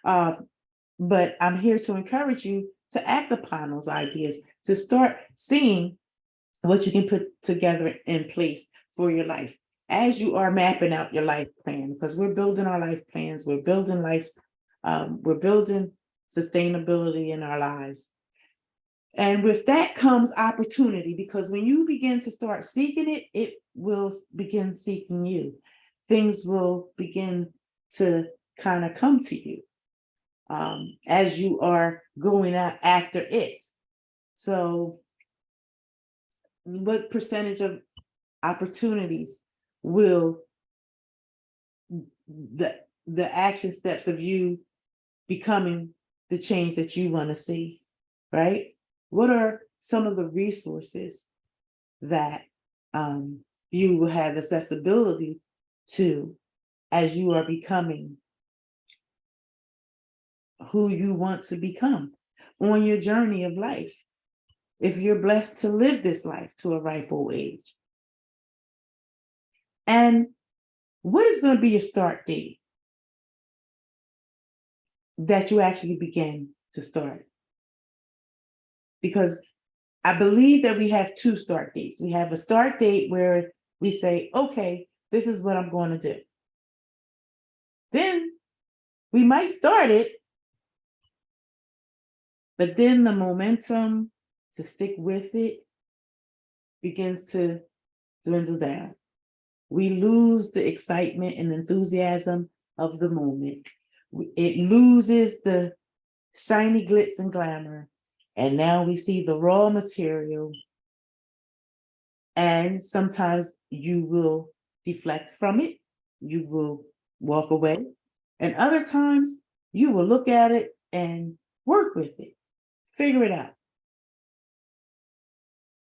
But I'm here to encourage you to act upon those ideas, to start seeing what you can put together in place for your life as you are mapping out your life plan, because we're building our life plans, we're building we're building sustainability in our lives. And with that comes opportunity, because when you begin to start seeking it, it will begin seeking you. Things will begin to kind of come to you as you are going out after it. So what percentage of opportunities will the action steps of you becoming the change that you want to see, right? What are some of the resources that you will have accessibility to as you are becoming who you want to become on your journey of life, if you're blessed to live this life to a ripe old age? And what is going to be your start date that you actually begin to start? Because I believe that we have 2 start dates. We have a start date where we say, okay, this is what I'm going to do. Then we might start it, but then the momentum to stick with it begins to dwindle down. We lose the excitement and enthusiasm of the moment. It loses the shiny glitz and glamour. And now we see the raw material. And sometimes you will deflect from it. You will walk away. And other times you will look at it and work with it, figure it out,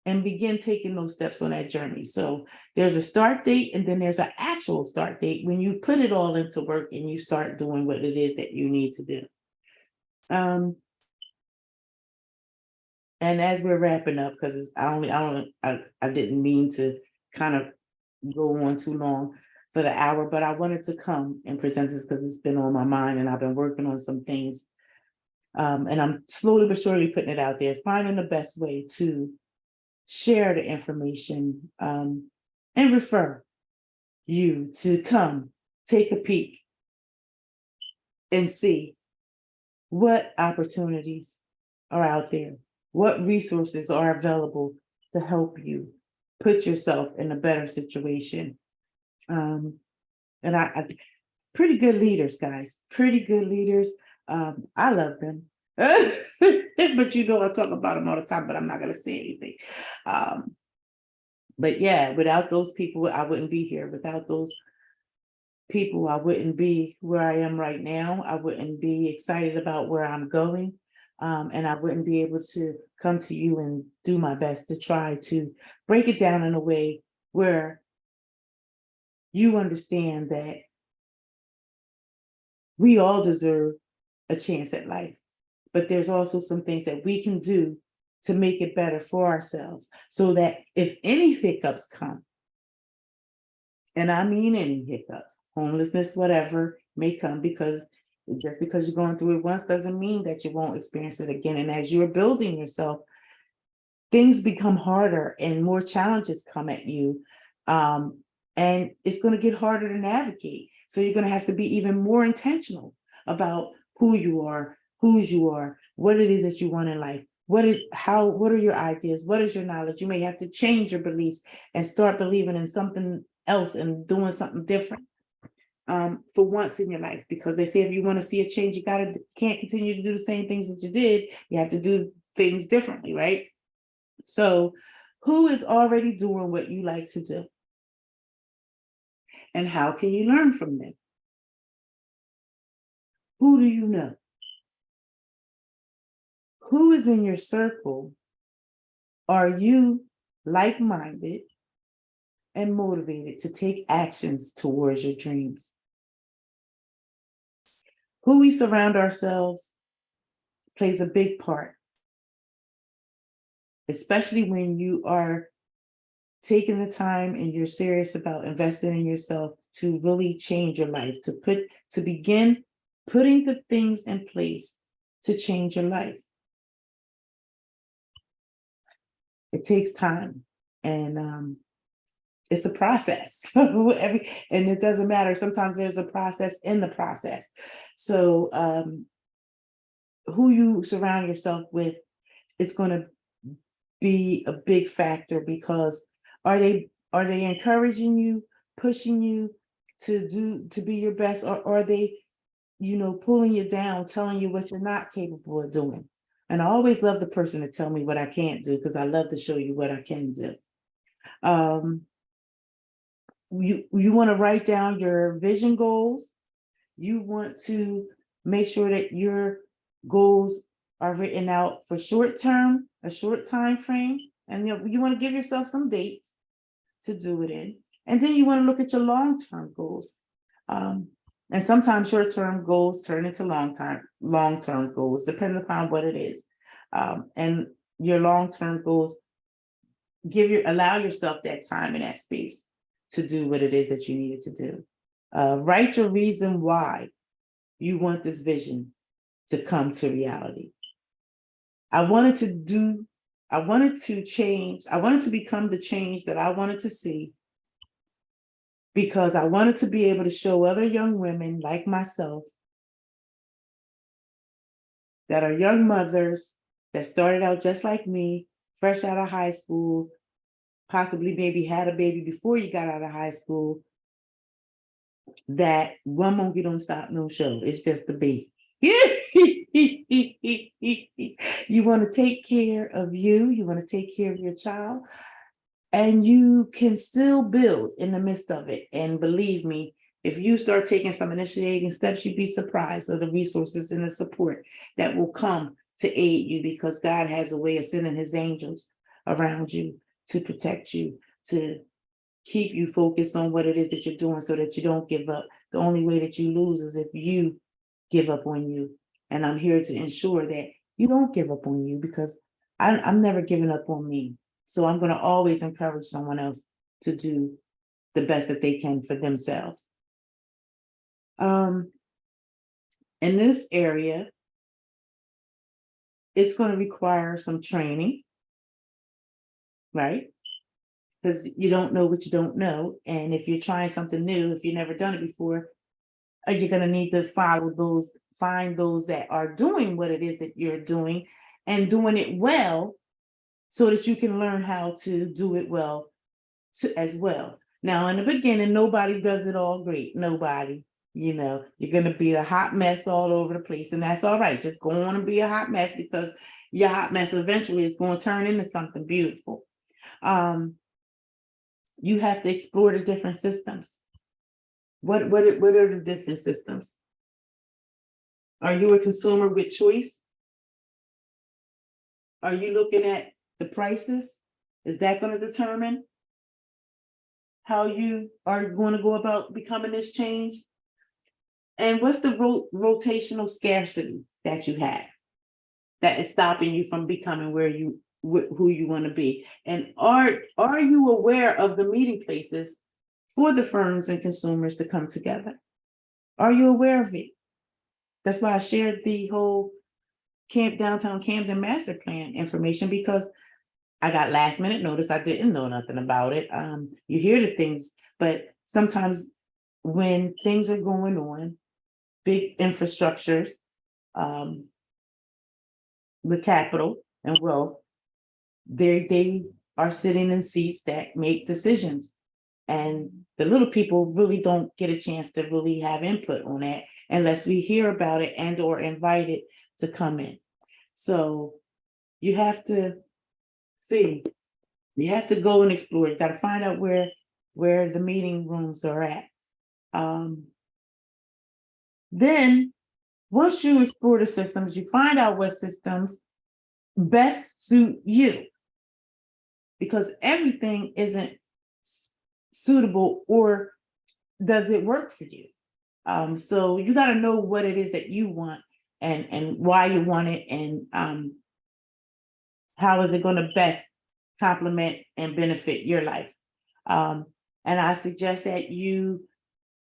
and begin taking those steps on that journey. So there's a start date, and then there's an actual start date when you put it all into work and you start doing what it is that you need to do. And as we're wrapping up, because I didn't mean to kind of go on too long for the hour, but I wanted to come and present this because it's been on my mind and I've been working on some things. And I'm slowly but surely putting it out there, finding the best way to share the information and refer you to come take a peek and see what opportunities are out there, what resources are available to help you put yourself in a better situation. And I pretty good leaders, guys, pretty good leaders. I love them. But I talk about them all the time, but I'm not going to say anything. But yeah, without those people, I wouldn't be here. Without those people, I wouldn't be where I am right now. I wouldn't be excited about where I'm going. And I wouldn't be able to come to you and do my best to try to break it down in a way where you understand that we all deserve a chance at life. But there's also some things that we can do to make it better for ourselves, so that if any hiccups come, And I mean any hiccups, homelessness, whatever may come, because just because you're going through it once doesn't mean that you won't experience it again. And as you're building yourself, things become harder and more challenges come at you. And it's going to get harder to navigate. So you're going to have to be even more intentional about who you are, whose you are, what it is that you want in life. What are your ideas? What is your knowledge? You may have to change your beliefs and start believing in something else and doing something different for once in your life, because they say if you want to see a change, you can't continue to do the same things that you did. You have to do things differently, right? So, who is already doing what you like to do? And how can you learn from them? Who do you know? Who is in your circle? Are you like-minded and motivated to take actions towards your dreams? Who we surround ourselves plays a big part, especially when you are taking the time and you're serious about investing in yourself to really change your life, to begin putting the things in place to change your life. It takes time, and it's a process. And it doesn't matter. Sometimes there's a process in the process. So who you surround yourself with is going to be a big factor, because are they encouraging you, pushing you to be your best, or are they, pulling you down, telling you what you're not capable of doing? And I always love the person to tell me what I can't do, because I love to show you what I can do. You want to write down your vision goals. You want to make sure that your goals are written out for a short time frame, and you want to give yourself some dates to do it in. And then you want to look at your long-term goals. And sometimes short-term goals turn into long-term goals, depending upon what it is. And your long-term goals allow yourself that time and that space to do what it is that you needed to do. Write your reason why you want this vision to come to reality. I wanted to become the change that I wanted to see, because I wanted to be able to show other young women like myself that are young mothers that started out just like me, fresh out of high school, possibly maybe had a baby before you got out of high school, that one monkey don't stop no show. It's just a baby. You want to take care of you want to take care of your child, and you can still build in the midst of it. And believe me, if you start taking some initiating steps, you'd be surprised of the resources and the support that will come to aid you, because God has a way of sending his angels around you to protect you, to keep you focused on what it is that you're doing, so that you don't give up. The only way that you lose is if you give up on you. And I'm here to ensure that you don't give up on you, because I'm never giving up on me. So I'm going to always encourage someone else to do the best that they can for themselves. In this area, it's going to require some training, right? Because you don't know what you don't know. And if you're trying something new, if you've never done it before, you're going to need to find those that are doing what it is that you're doing and doing it well, so that you can learn how to do it well as well. Now, in the beginning, nobody does it all great. Nobody, you're going to be a hot mess all over the place, and that's all right. Just go on and be a hot mess, because your hot mess eventually is going to turn into something beautiful. You have to explore the different systems. What are the different systems? Are you a consumer with choice? Are you looking at the prices? Is that going to determine how you are going to go about becoming this change? And what's the rotational scarcity that you have that is stopping you from becoming who you want to be? And are you aware of the meeting places for the firms and consumers to come together. Are you aware of it? That's why I shared the whole downtown Camden master plan information, because I got last minute notice. I didn't know nothing about it. You hear the things, but sometimes when things are going on, big infrastructures, the capital and wealth, they are sitting in seats that make decisions. And the little people really don't get a chance to really have input on that unless we hear about it and or invite it to come in. So you have to see, you have to go and explore. You got to find out where the meeting rooms are at. Then once you explore the systems, you find out what systems best suit you, because everything isn't suitable or does it work for you. So you got to know what it is that you want and why you want it, and how is it going to best complement and benefit your life. And I suggest that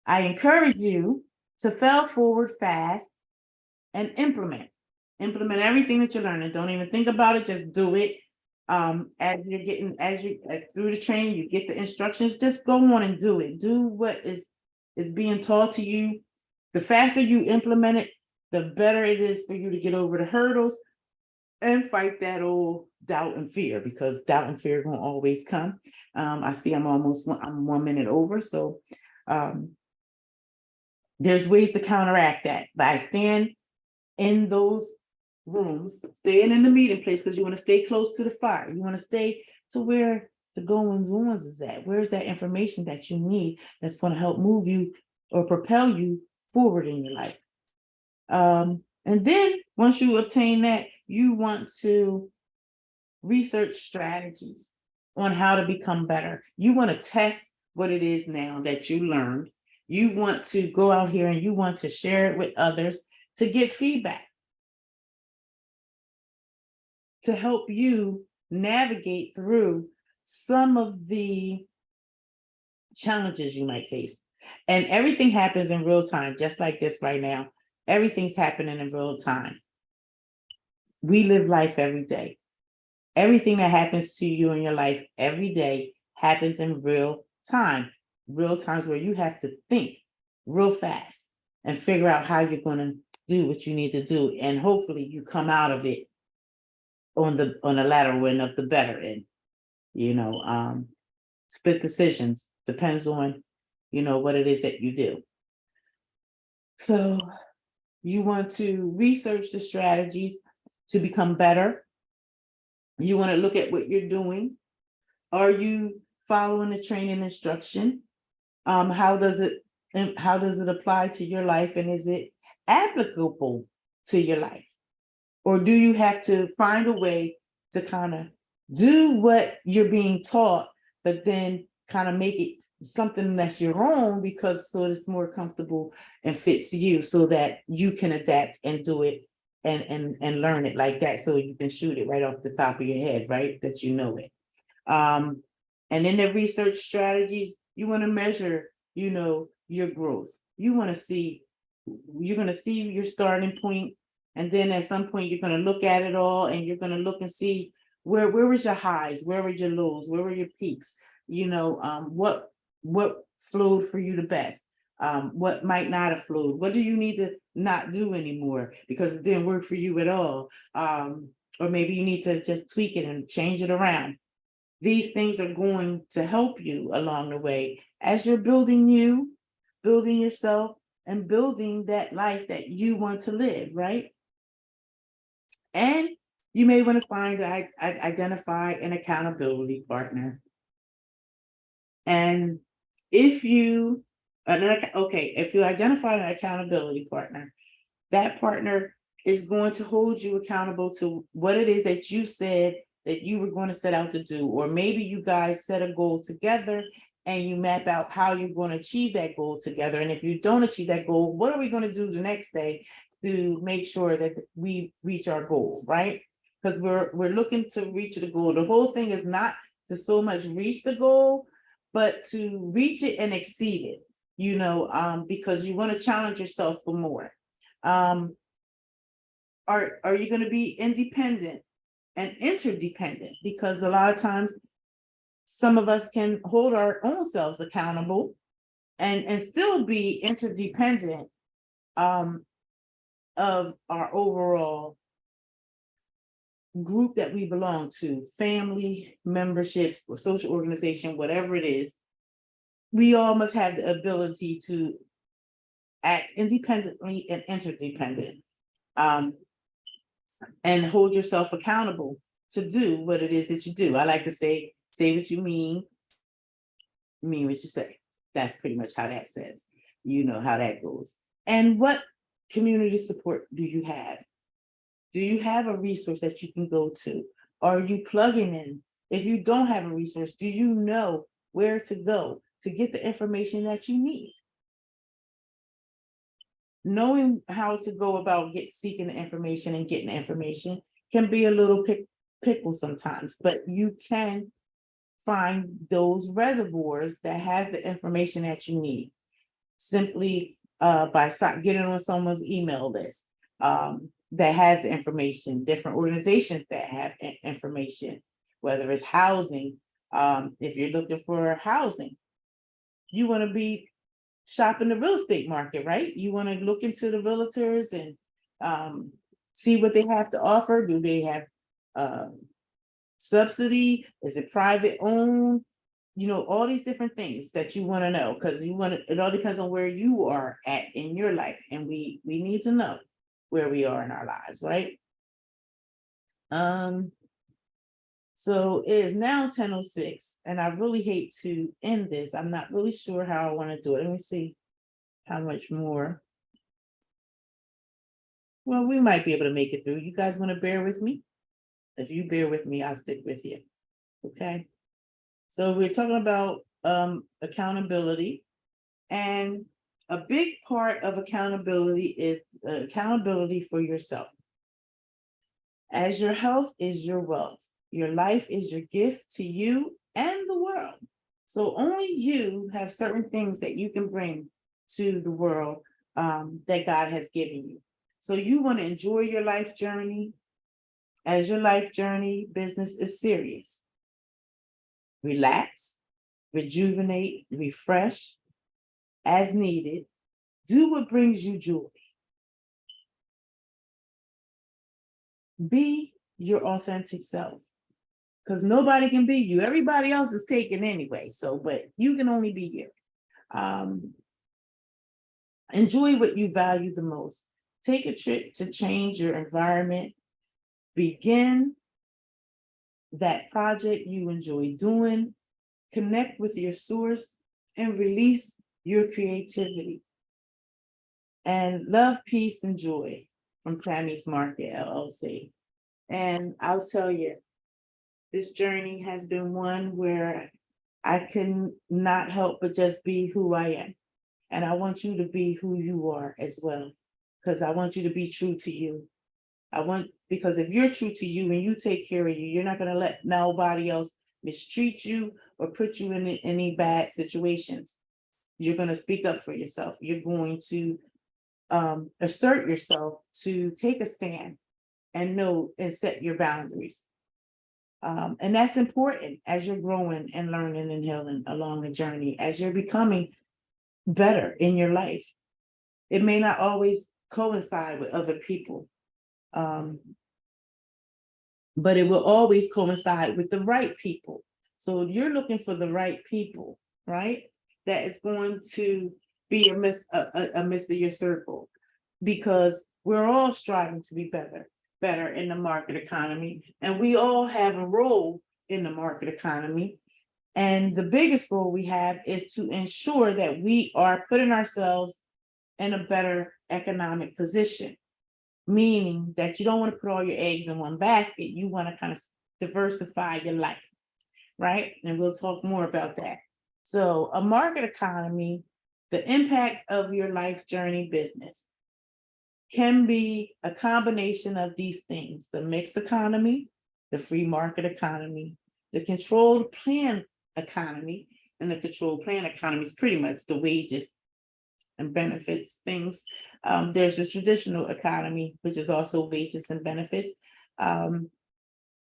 I encourage you to fail forward fast and implement everything that you're learning. Don't even think about it, just do it. As you through the training, you get the instructions, just go on and do it. Do what is being taught to you. The faster you implement it, the better it is for you to get over the hurdles and fight that old doubt and fear, because doubt and fear gonna always come. I see I'm 1 minute over, so there's ways to counteract that by staying in those rooms, staying in the meeting place, because you want to stay close to the fire. You want to stay to where the goings ons is at. Where's that information that you need that's going to help move you or propel you forward in your life? And then once you obtain that, you want to research strategies on how to become better. You want to test what it is now that you learned. You want to go out here and you want to share it with others to get feedback, to help you navigate through some of the challenges you might face. And everything happens in real time, just like this right now. Everything's happening in real time. We live life every day. Everything that happens to you in your life every day happens in real time. Real times where you have to think real fast and figure out how you're going to do what you need to do. And hopefully you come out of it on the latter end of the better end. Split decisions depends on what it is that you do. So you want to research the strategies to become better. You want to look at what you're doing. Are you following the training instruction? How does it apply to your life, and is it applicable to your life? Or do you have to find a way to kind of do what you're being taught, but then kind of make it something that's your own, because so it's more comfortable and fits you, so that you can adapt and do it and learn it like that, so you can shoot it right off the top of your head, right? That you know it. And in the research strategies, you want to measure, your growth. You want to see, you're going to see your starting point. And then at some point, you're going to look at it all, and you're going to look and see where was your highs, where were your lows, where were your peaks, what flowed for you the best, what might not have flowed, what do you need to not do anymore because it didn't work for you at all, or maybe you need to just tweak it and change it around. These things are going to help you along the way as you're building yourself, and building that life that you want to live, right? And you may want to identify an accountability partner. And if you identify an accountability partner, that partner is going to hold you accountable to what it is that you said that you were going to set out to do. Or maybe you guys set a goal together and you map out how you're going to achieve that goal together. And if you don't achieve that goal, what are we going to do the next day to make sure that we reach our goal, right? Because we're looking to reach the goal. The whole thing is not to so much reach the goal, but to reach it and exceed it, because you want to challenge yourself for more. Are you going to be independent and interdependent? Because a lot of times some of us can hold our own selves accountable and still be interdependent of our overall group that we belong to, family, memberships, or social organization, whatever it is. We all must have the ability to act independently and interdependent, and hold yourself accountable to do what it is that you do. I like to say what you mean what you say. That's pretty much how that says. You know how that goes. And what community support do you have? Do you have a resource that you can go to? Are you plugging in? If you don't have a resource, do you know where to go to get the information that you need? Knowing how to go about seeking the information and getting the information can be a little pickle sometimes, but you can find those reservoirs that has the information that you need simply by getting on someone's email list that has the information, different organizations that have information, whether it's housing. If you're looking for housing, you want to be shopping the real estate market, right? You want to look into the realtors and see what they have to offer. Do they have subsidy? Is it private owned? All these different things that you want to know, because it all depends on where you are at in your life, and we need to know where we are in our lives, right? So it is now 10:06, and I really hate to end this. I'm not really sure how I want to do it. Let me see how much more. Well, we might be able to make it through. You guys want to bear with me? If you bear with me, I'll stick with you. Okay. So we're talking about accountability, and a big part of accountability is accountability for yourself. As your health is your wealth, your life is your gift to you and the world. So only you have certain things that you can bring to the world that God has given you. So you want to enjoy your life journey. As your life journey business is serious. Relax, rejuvenate, refresh as needed. Do what brings you joy. Be your authentic self, because nobody can be you. Everybody else is taken anyway. So, but you can only be you. Enjoy what you value the most. Take a trip to change your environment. Begin that project you enjoy doing. Connect with your source and release your creativity. And love, peace, and joy from Tammy's Market, LLC. And I'll tell you, this journey has been one where I can not help but just be who I am. And I want you to be who you are as well, because I want you to be true to you. Because if you're true to you and you take care of you, you're not going to let nobody else mistreat you or put you in any bad situations. You're going to speak up for yourself. You're going to assert yourself, to take a stand and know and set your boundaries. And that's important as you're growing and learning and healing along the journey, as you're becoming better in your life. It may not always coincide with other people, but it will always coincide with the right people. So you're looking for the right people, right? That is going to be a midst of your circle, because we're all striving to be better in the market economy, and we all have a role in the market economy. And the biggest role we have is to ensure that we are putting ourselves in a better economic position, meaning that you don't want to put all your eggs in one basket. You want to kind of diversify your life, right? And we'll talk more about that. So a market economy, the impact of your life journey business can be a combination of these things: the mixed economy, the free market economy, the controlled plan economy, in the controlled plan economy is pretty much the wages and benefits things. There's a traditional economy, which is also wages and benefits.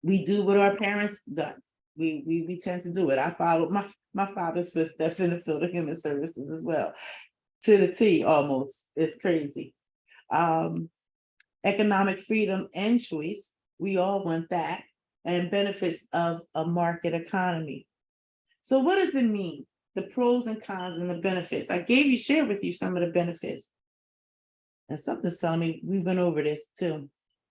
We do what our parents done. We tend to do it. I followed my father's footsteps in the field of human services as well, to the T almost. It's crazy. Economic freedom and choice, we all want that, and benefits of a market economy. So what does it mean? The pros and cons and the benefits. I shared with you some of the benefits. And something's telling me we went over this too.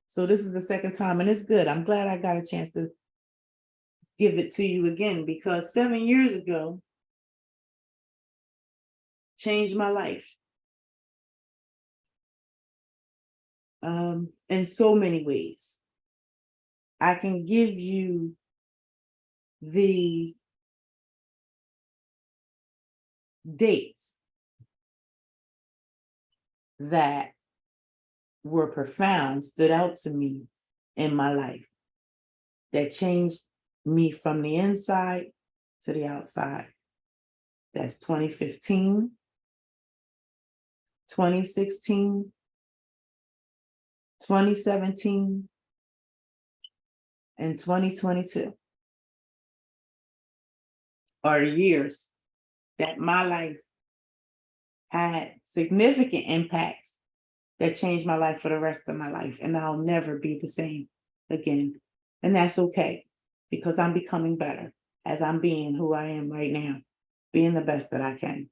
So this is the second time, and it's good. I'm glad I got a chance to give it to you again, because 7 years ago changed my life. In so many ways. I can give you the dates that were profound, stood out to me in my life, that changed me from the inside to the outside. That's 2015, 2016, 2017, and 2022 are years that my life had significant impacts that changed my life for the rest of my life, and I'll never be the same again. And that's okay, because I'm becoming better as I'm being who I am right now, being the best that I can.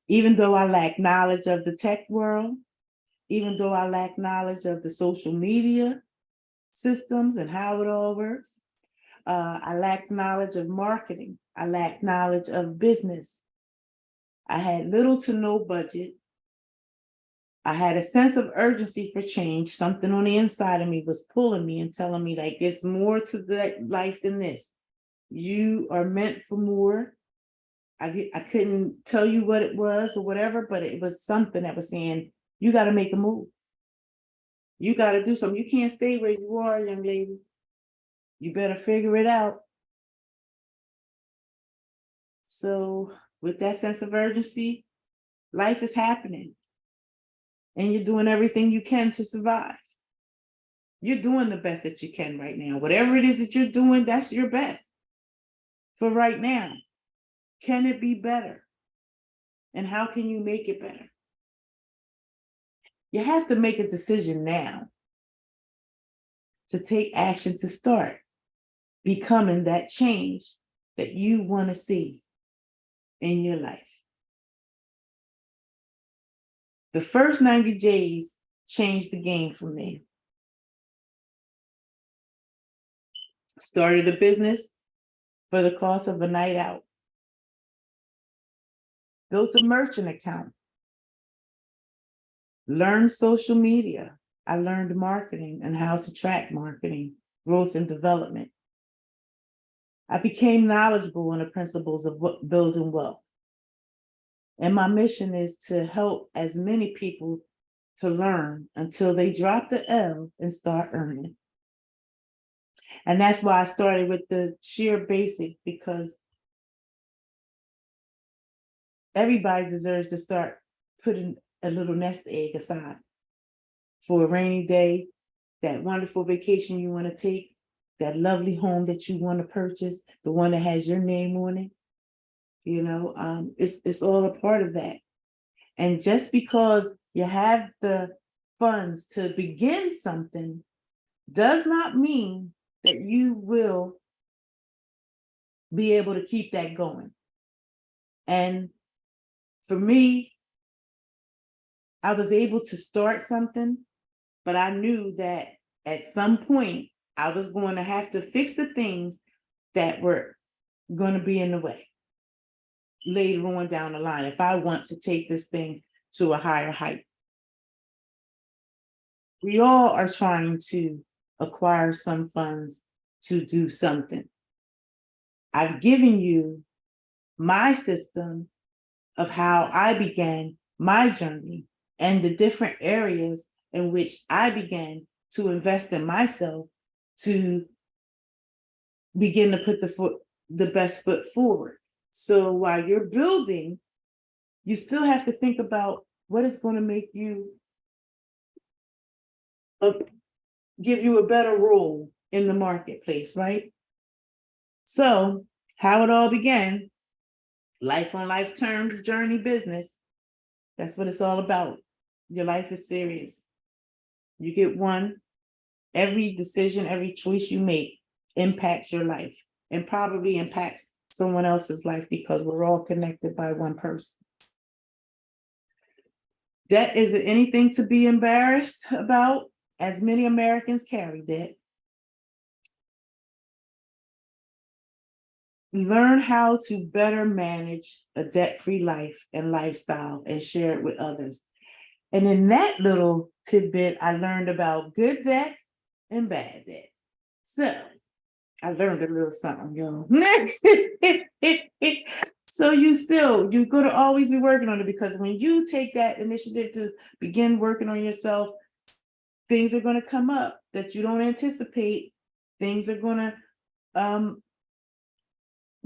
Even though I lack knowledge of the tech world, even though I lack knowledge of the social media systems and how it all works, I lacked knowledge of marketing. I lacked knowledge of business. I had little to no budget. I had a sense of urgency for change. Something on the inside of me was pulling me and telling me, like, there's more to that life than this. You are meant for more. I couldn't tell you what it was or whatever, but it was something that was saying, you got to make a move. You got to do something. You can't stay where you are, young lady. You better figure it out. So with that sense of urgency, life is happening. And you're doing everything you can to survive. You're doing the best that you can right now. Whatever it is that you're doing, that's your best for right now. Can it be better? And how can you make it better? You have to make a decision now to take action to start becoming that change that you want to see in your life. The first 90 days changed the game for me. Started a business for the cost of a night out. Built a merchant account. Learned social media. I learned marketing and how to track marketing, growth and development. I became knowledgeable in the principles of building wealth. And my mission is to help as many people to learn until they drop the L and start earning. And that's why I started with the sheer basics, because everybody deserves to start putting a little nest egg aside for a rainy day, that wonderful vacation you want to take, that lovely home that you want to purchase, the one that has your name on it. You know, it's all a part of that. And just because you have the funds to begin something does not mean that you will be able to keep that going. And for me, I was able to start something, but I knew that at some point I was going to have to fix the things that were going to be in the way later on down the line if I want to take this thing to a higher height. We all are trying to acquire some funds to do something. I've given you my system of how I began my journey and the different areas in which I began to invest in myself to begin to put the best foot forward. So while you're building, you still have to think about what is going to make you give you a better role in the marketplace, right? So how it all began, life on life terms, journey business. That's what it's all about. Your life is serious. You get one. Every decision, every choice you make impacts your life and probably impacts someone else's life because we're all connected by one person. Debt isn't anything to be embarrassed about, as many Americans carry debt. Learn how to better manage a debt-free life and lifestyle and share it with others. And in that little tidbit, I learned about good debt and bad debt. So I learned a little something, y'all. So you're going to always be working on it, because when you take that initiative to begin working on yourself, things are going to come up that you don't anticipate. Things are going to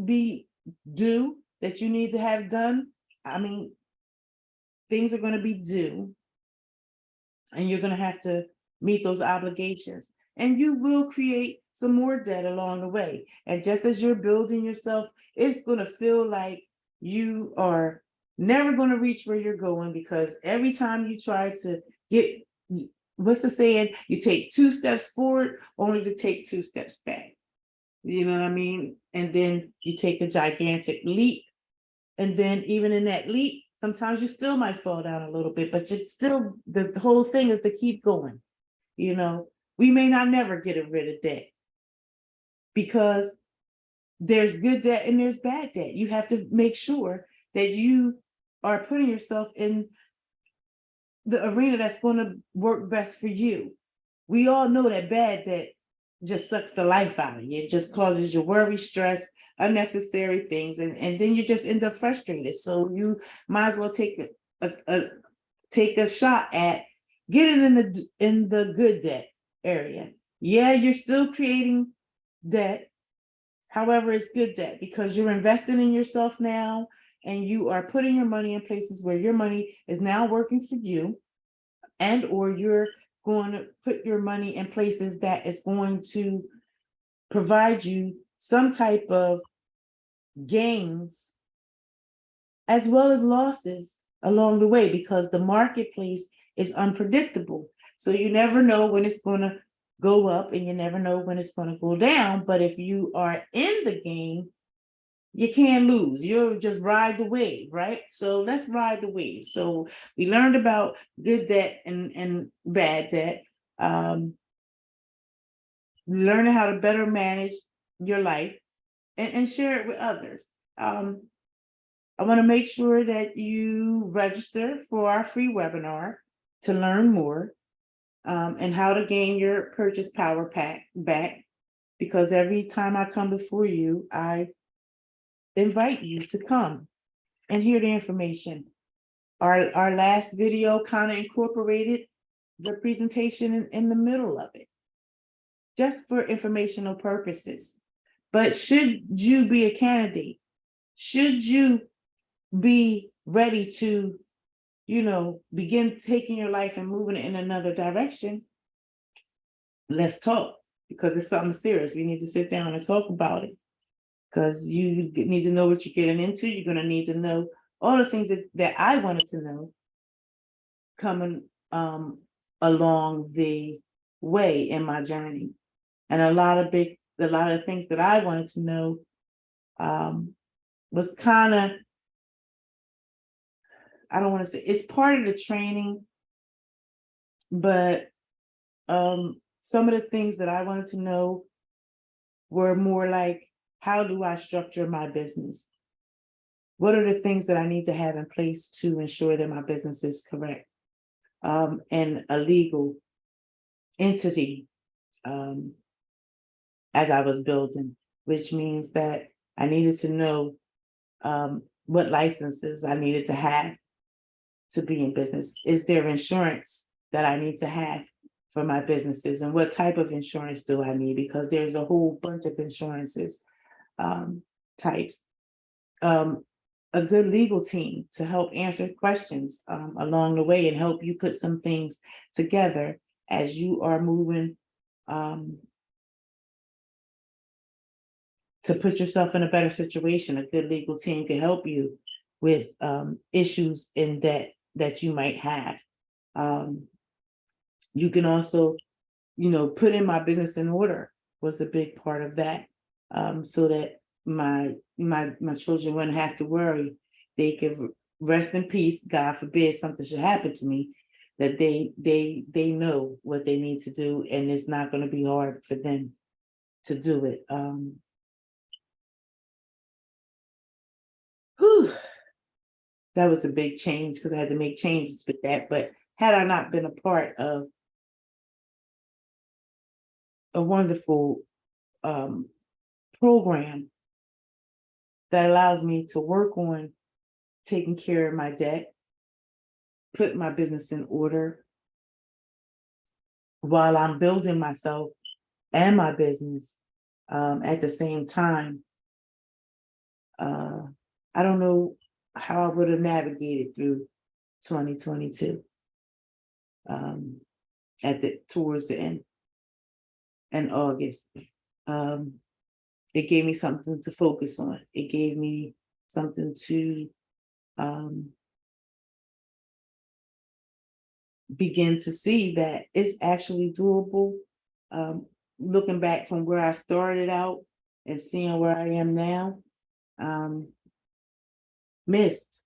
be due that you need to have done. I mean, things are going to be due, and you're going to have to meet those obligations. And you will create some more debt along the way. And just as you're building yourself, it's going to feel like you are never going to reach where you're going, because every time you try to get, what's the saying? You take 2 steps forward only to take 2 steps back. You know what I mean? And then you take a gigantic leap. And then even in that leap, sometimes you still might fall down a little bit, but it's still, the whole thing is to keep going. You know, we may not never get rid of debt, because there's good debt and there's bad debt. You have to make sure that you are putting yourself in the arena that's going to work best for you. We all know that bad debt just sucks the life out of you. It just causes you worry, stress, unnecessary things, and then you just end up frustrated. So you might as well take a shot at getting in the good debt area. Yeah, you're still creating debt. However, it's good debt because you're investing in yourself now, and you are putting your money in places where your money is now working for you, and or you're going to put your money in places that is going to provide you some type of gains as well as losses along the way, because the marketplace is unpredictable. So you never know when it's going to go up, and you never know when it's going to go down. But if you are in the game, you can't lose. You'll just ride the wave, right? So let's ride the wave. So we learned about good debt and bad debt. Learning how to better manage your life and share it with others. I want to make sure that you register for our free webinar to learn more and how to gain your purchase power pack back, because every time I come before you, I invite you to come and hear the information. Our last video kind of incorporated the presentation in the middle of it, just for informational purposes. But should you be a candidate, should you be ready to, begin taking your life and moving it in another direction, let's talk, because it's something serious. We need to sit down and talk about it, because you need to know what you're getting into. You're going to need to know all the things that I wanted to know coming along the way in my journey. And a lot of things that I wanted to know was kind of, I don't want to say it's part of the training, but some of the things that I wanted to know were more like, how do I structure my business? What are the things that I need to have in place to ensure that my business is correct and a legal entity as I was building, which means that I needed to know what licenses I needed to have to be in business. Is there insurance that I need to have for my businesses, and what type of insurance do I need? Because there's a whole bunch of insurances types. a good legal team to help answer questions along the way and help you put some things together as you are moving to put yourself in a better situation. A good legal team can help you with issues in debt that you might have. You can also, put in my business in order was a big part of that, so that my children wouldn't have to worry. They could rest in peace. God forbid something should happen to me, that they know what they need to do, and it's not going to be hard for them to do it. That was a big change because I had to make changes with that. But had I not been a part of a wonderful program that allows me to work on taking care of my debt, put my business in order while I'm building myself and my business at the same time, I don't know how I would have navigated through 2022 towards the end in August. It gave me something to focus on. It gave me something to begin to see that it's actually doable. Looking back from where I started out and seeing where I am now, missed.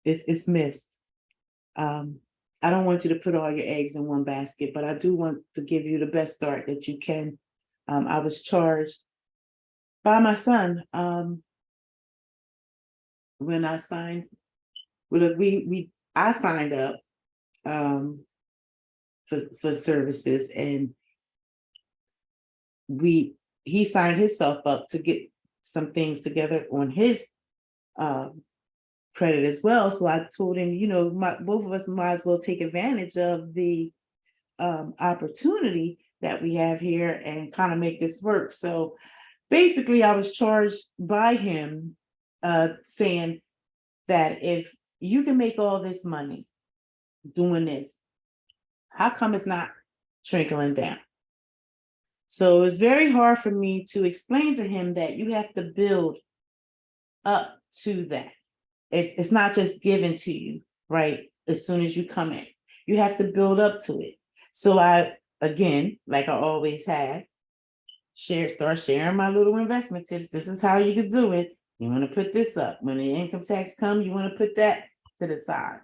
It's missed. I don't want you to put all your eggs in one basket, but I do want to give you the best start that you can. I was charged by my son when I signed. I signed up for services, and he signed himself up to get some things together on his credit as well. So I told him, both of us might as well take advantage of the opportunity that we have here and kind of make this work. So basically, I was charged by him saying that if you can make all this money doing this, how come it's not trickling down? So it's very hard for me to explain to him that you have to build up to that. It's not just given to you, right? As soon as you come in, you have to build up to it. So I, again, like I always have, start sharing my little investment tips. This is how you could do it. You want to put this up. When the income tax comes, you want to put that to the side.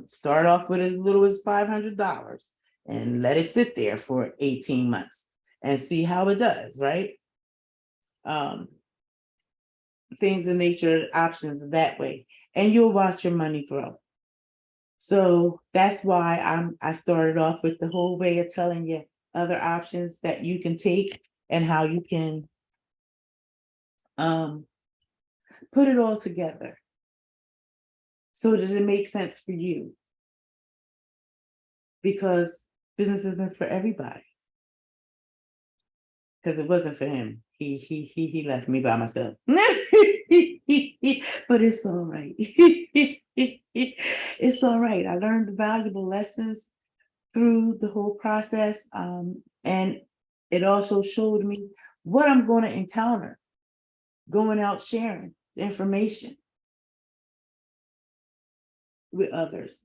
Start off with as little as $500 and let it sit there for 18 months and see how it does, right? Things in nature, options that way, and you'll watch your money grow. So that's why I started off with the whole way of telling you other options that you can take and how you can put it all together so that it makes sense for you, because business isn't for everybody. Because it wasn't for him. He left me by myself. But it's all right. It's all right. I learned valuable lessons through the whole process. And it also showed me what I'm going to encounter going out sharing the information with others.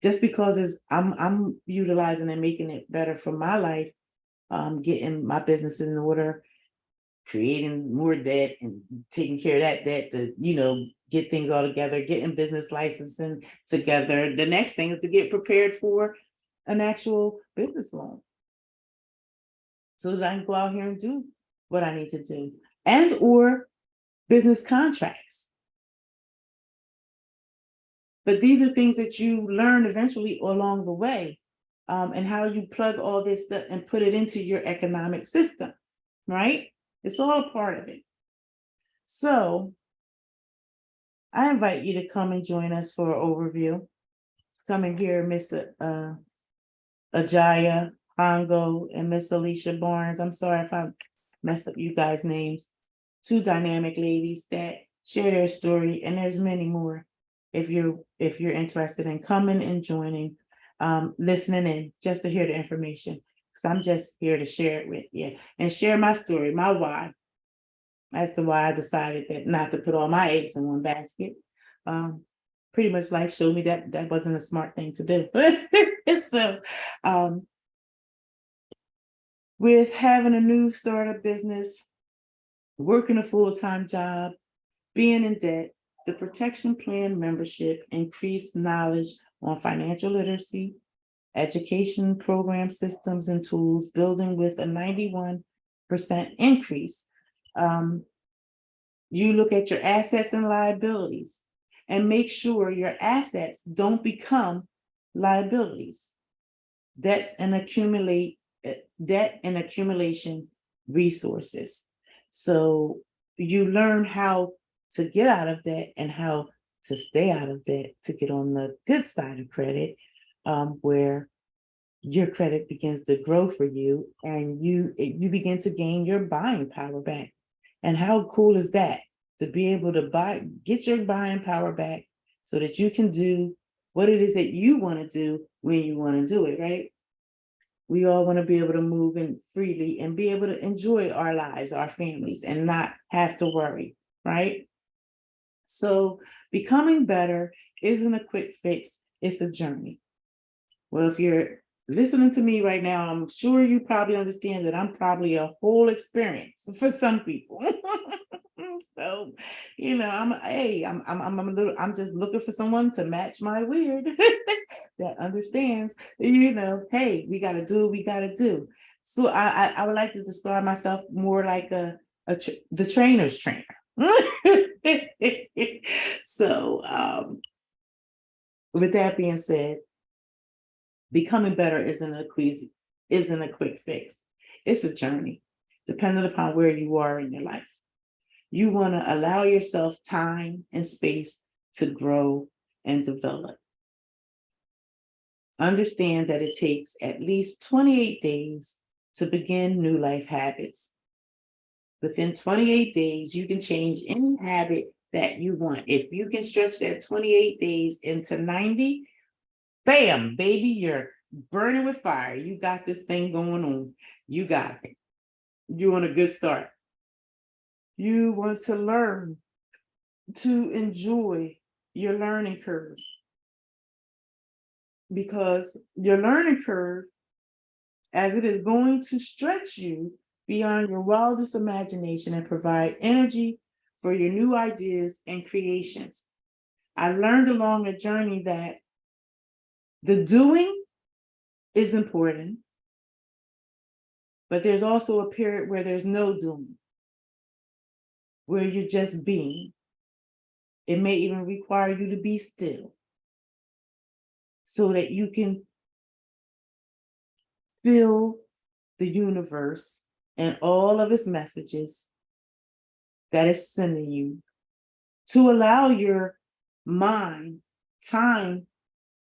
Just because I'm utilizing and making it better for my life, getting my business in order, creating more debt and taking care of that debt to, get things all together, getting business licensing together. The next thing is to get prepared for an actual business loan so that I can go out here and do what I need to do, and or business contracts. But these are things that you learn eventually along the way, and how you plug all this stuff and put it into your economic system, right? It's all a part of it. So I invite you to come and join us for an overview. Come and hear Miss Ajaya Hongo and Miss Alicia Barnes. I'm sorry if I messed up you guys' names. Two dynamic ladies that share their story, and there's many more. If you're interested in coming and joining, listening in just to hear the information, because I'm just here to share it with you and share my story, my why, as to why I decided that not to put all my eggs in one basket. Pretty much life showed me that that wasn't a smart thing to do. So, with having a new startup business, working a full-time job, being in debt, the protection plan membership increased knowledge on financial literacy, education program systems and tools, building with a 91% increase. You look at your assets and liabilities and make sure your assets don't become liabilities. Debt and accumulation resources. So you learn how to get out of debt and how to stay out of debt to get on the good side of credit, where your credit begins to grow for you and you begin to gain your buying power back. And how cool is that, to be able to get your buying power back so that you can do what it is that you want to do when you want to do it, right? We all want to be able to move in freely and be able to enjoy our lives, our families, and not have to worry, right? So becoming better isn't a quick fix, it's a journey. Well, if you're listening to me right now, I'm sure you probably understand that I'm probably a whole experience for some people. So, I'm just looking for someone to match my weird that understands, hey, we got to do what we got to do. So I would like to describe myself more like the trainer's trainer. So, with that being said, becoming better isn't a quick fix. It's a journey, depending upon where you are in your life. You want to allow yourself time and space to grow and develop. Understand that it takes at least 28 days to begin new life habits. Within 28 days, you can change any habit that you want. If you can stretch that 28 days into 90, bam, baby, you're burning with fire. You got this thing going on. You got it. You're on a good start. You want to learn to enjoy your learning curve, because your learning curve, as it is going to stretch you beyond your wildest imagination and provide energy for your new ideas and creations. I learned along the journey that the doing is important, but there's also a period where there's no doing, where you're just being. It may even require you to be still so that you can feel the universe and all of its messages that it's sending you, to allow your mind time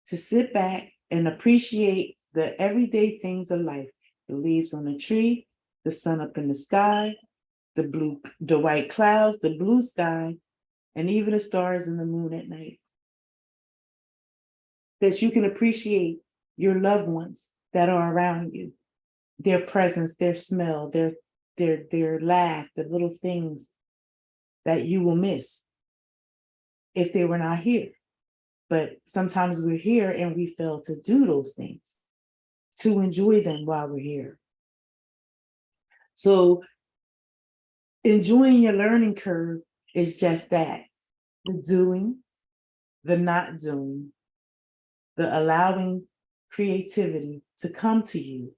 to sit back and appreciate the everyday things of life, the leaves on the tree, the sun up in the sky, the white clouds, the blue sky, and even the stars and the moon at night. That you can appreciate your loved ones that are around you, their presence, their smell, their laugh, the little things that you will miss if they were not here. But sometimes we're here and we fail to do those things, to enjoy them while we're here. So enjoying your learning curve is just that, the doing, the not doing, the allowing creativity to come to you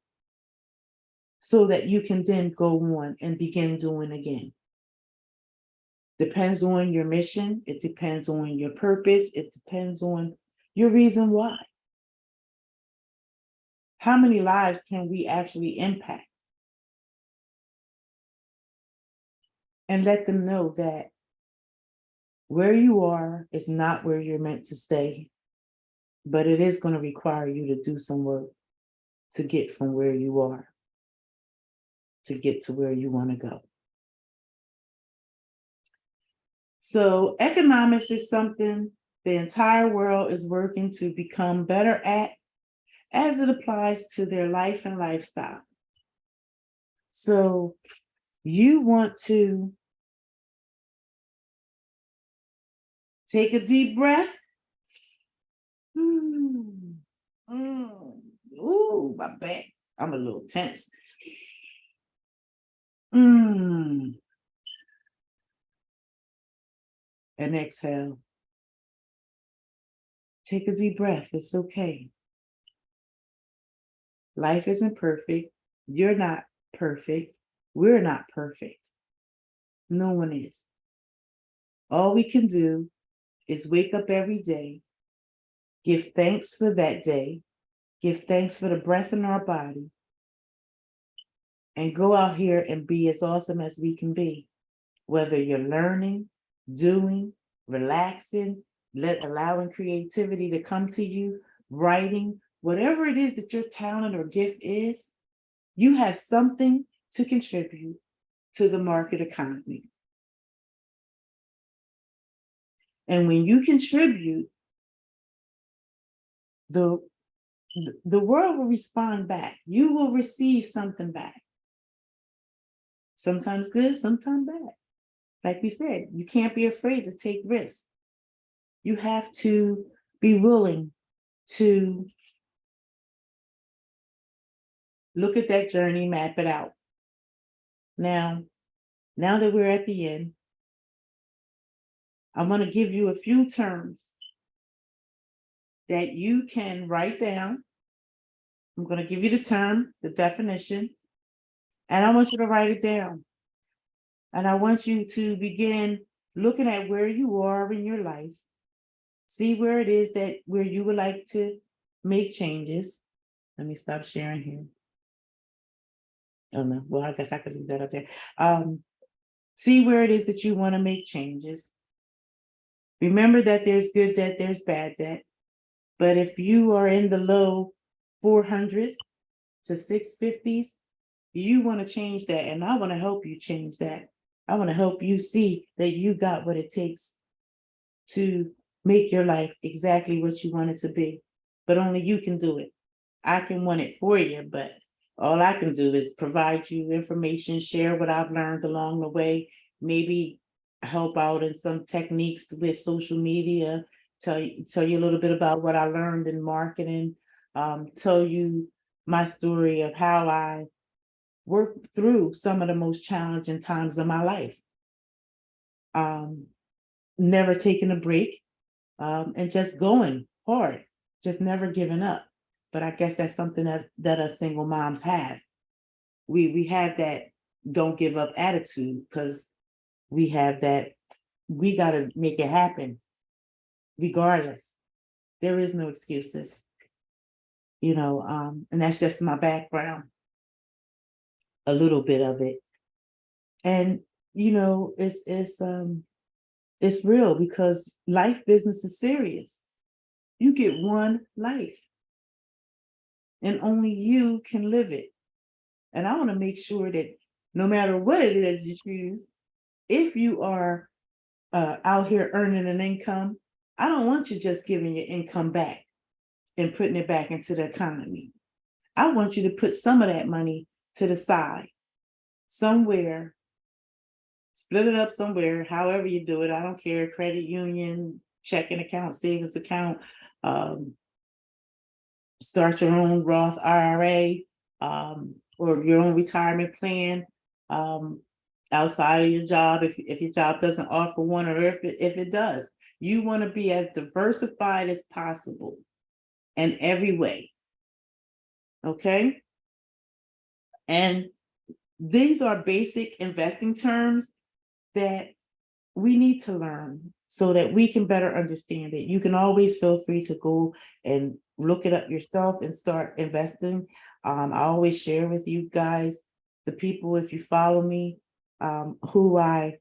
so that you can then go on and begin doing again. Depends on your mission. It depends on your purpose. It depends on your reason why. How many lives can we actually impact? And let them know that where you are is not where you're meant to stay, but it is going to require you to do some work to get from where you are, to get to where you want to go. So economics is something the entire world is working to become better at as it applies to their life and lifestyle. So you want to take a deep breath. Ooh, my back. I'm a little tense. And exhale. Take a deep breath. It's okay. Life isn't perfect. You're not perfect. We're not perfect. No one is. All we can do is wake up every day, give thanks for that day, give thanks for the breath in our body, and go out here and be as awesome as we can be. Whether you're learning, doing, relaxing, allowing creativity to come to you, writing, whatever it is that your talent or gift is, you have something to contribute to the market economy. And when you contribute, the world will respond back. You will receive something back. Sometimes good, sometimes bad. Like we said, you can't be afraid to take risks. You have to be willing to look at that journey, map it out. Now that we're at the end, I want to give you a few terms that you can write down. I'm going to give you the term, the definition, and I want you to write it down. And I want you to begin looking at where you are in your life. See where it is where you would like to make changes. Let me stop sharing here. Oh no, well, I guess I could leave that up there. See where it is that you want to make changes. Remember that there's good debt, there's bad debt. But if you are in the low 400s to 650s, you want to change that. And I want to help you change that. I want to help you see that you got what it takes to make your life exactly what you want it to be. But only you can do it. I can want it for you, but all I can do is provide you information, share what I've learned along the way, maybe help out in some techniques with social media, tell you a little bit about what I learned in marketing, tell you my story of how I worked through some of the most challenging times of my life. Never taking a break, and just going hard, just never giving up. But I guess that's something that us single moms have. We have that don't give up attitude because we have that we got to make it happen regardless. There is no excuses, and that's just my background, a little bit of it. And it's real because life business is serious. You get one life and only you can live it. And I want to make sure that no matter what it is you choose, if you are out here earning an income, I don't want you just giving your income back and putting it back into the economy. I want you to put some of that money to the side somewhere, split it up somewhere, however you do it. I don't care, credit union, checking account, savings account, start your own Roth IRA, or your own retirement plan, outside of your job, if your job doesn't offer one, or if it does. You want to be as diversified as possible in every way. Okay. And these are basic investing terms that we need to learn so that we can better understand it. You can always feel free to go and look it up yourself and start investing. I always share with you guys, the people, if you follow me, who I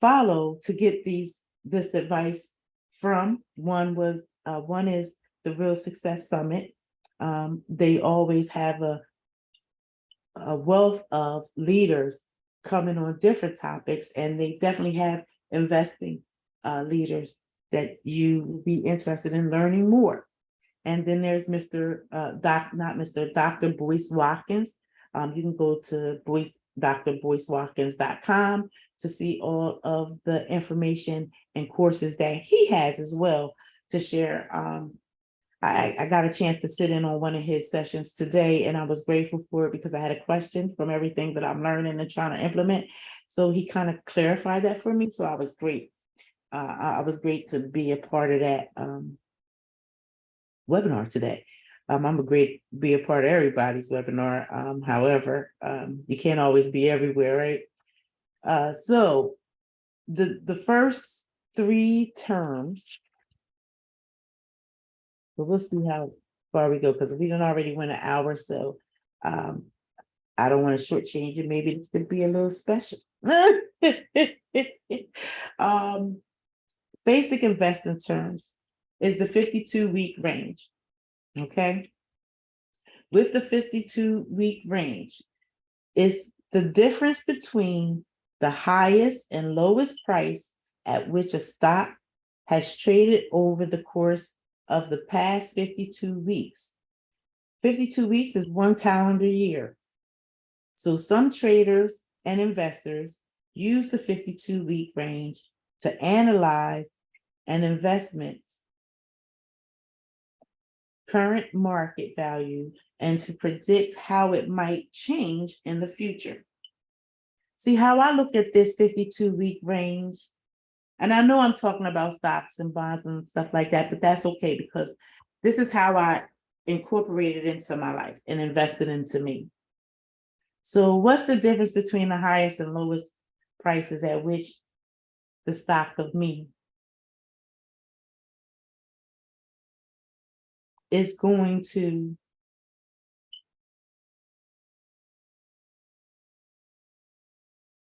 follow to get this advice from. One is the Real Success Summit. They always have a wealth of leaders coming on different topics, and they definitely have investing leaders that you would be interested in learning more. And then there's Dr. Boyce Watkins. You can go to drboycewatkins.com to see all of the information and courses that he has as well to share. I got a chance to sit in on one of his sessions today, and I was grateful for it because I had a question from everything that I'm learning and trying to implement. So he kind of clarified that for me. So I was great. I was great to be a part of that webinar today. I'm a be a part of everybody's webinar. However, you can't always be everywhere, right? So the first 3 terms, but we'll see how far we go, because we don't already went an hour, so I don't want to shortchange it. Maybe this could be a little special. Basic investing terms is the 52-week range. Okay. With the 52-week range, it's the difference between the highest and lowest price at which a stock has traded over the course of the past 52 weeks. 52 weeks is 1 calendar year. So some traders and investors use the 52-week range to analyze an investment's current market value and to predict how it might change in the future. See how I look at this 52-week range, and I know I'm talking about stocks and bonds and stuff like that, but that's okay because this is how I incorporated into my life and invested into me. So what's the difference between the highest and lowest prices at which the stock of me is going to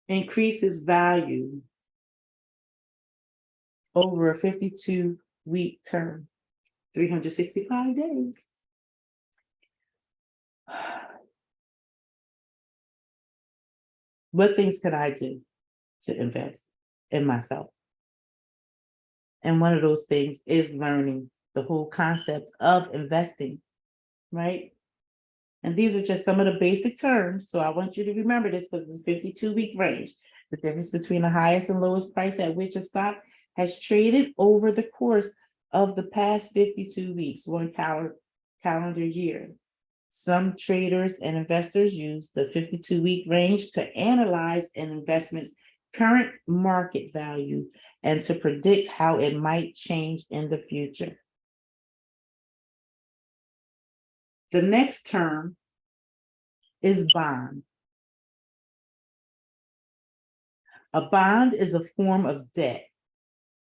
increase its value over a 52-week term, 365 days? What things could I do to invest in myself? And one of those things is learning the whole concept of investing, right? And these are just some of the basic terms. So I want you to remember this because it's a 52-week range. The difference between the highest and lowest price at which a stock has traded over the course of the past 52 weeks, 1 calendar year. Some traders and investors use the 52-week range to analyze an investment's current market value and to predict how it might change in the future. The next term is bond. A bond is a form of debt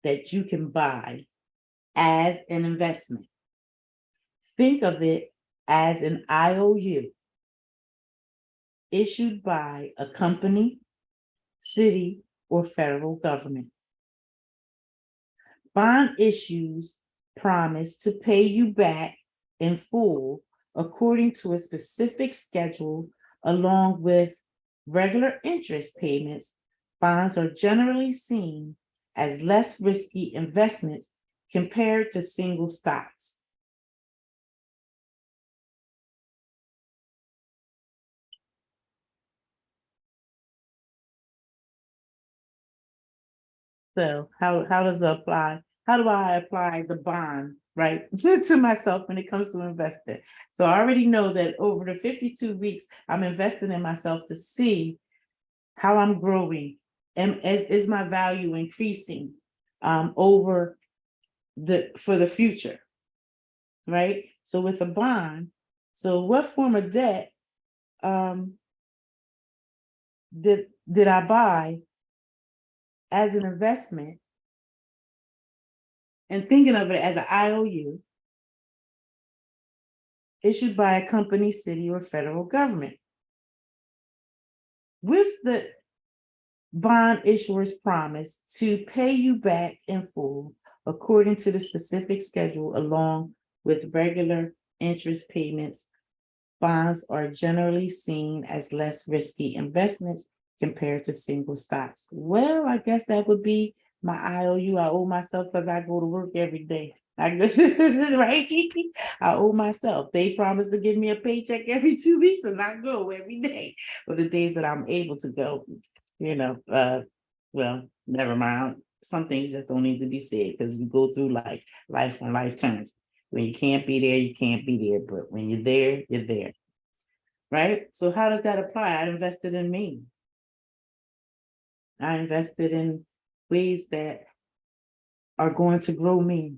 that you can buy as an investment. Think of it as an IOU issued by a company, city, or federal government. Bond issues promise to pay you back in full according to a specific schedule, along with regular interest payments. Bonds are generally seen as less risky investments compared to single stocks. So how does it apply? How do I apply the bond, right, to myself when it comes to investing? So I already know that over the 52 weeks, I'm investing in myself to see how I'm growing and is my value increasing for the future, right? So with a bond, so what form of debt did I buy as an investment, and thinking of it as an IOU issued by a company, city, or federal government? With the bond issuer's promise to pay you back in full according to the specific schedule, along with regular interest payments, bonds are generally seen as less risky investments compared to single stocks. Well, I guess that would be My IOU, I owe myself because I go to work every day. I go, right? I owe myself. They promised to give me a paycheck every 2 weeks and I go every day. But the days that I'm able to go, well, never mind. Some things just don't need to be said because you go through life on life terms. When you can't be there, you can't be there. But when you're there, you're there. Right? So how does that apply? I invested in me. I invested in ways that are going to grow me,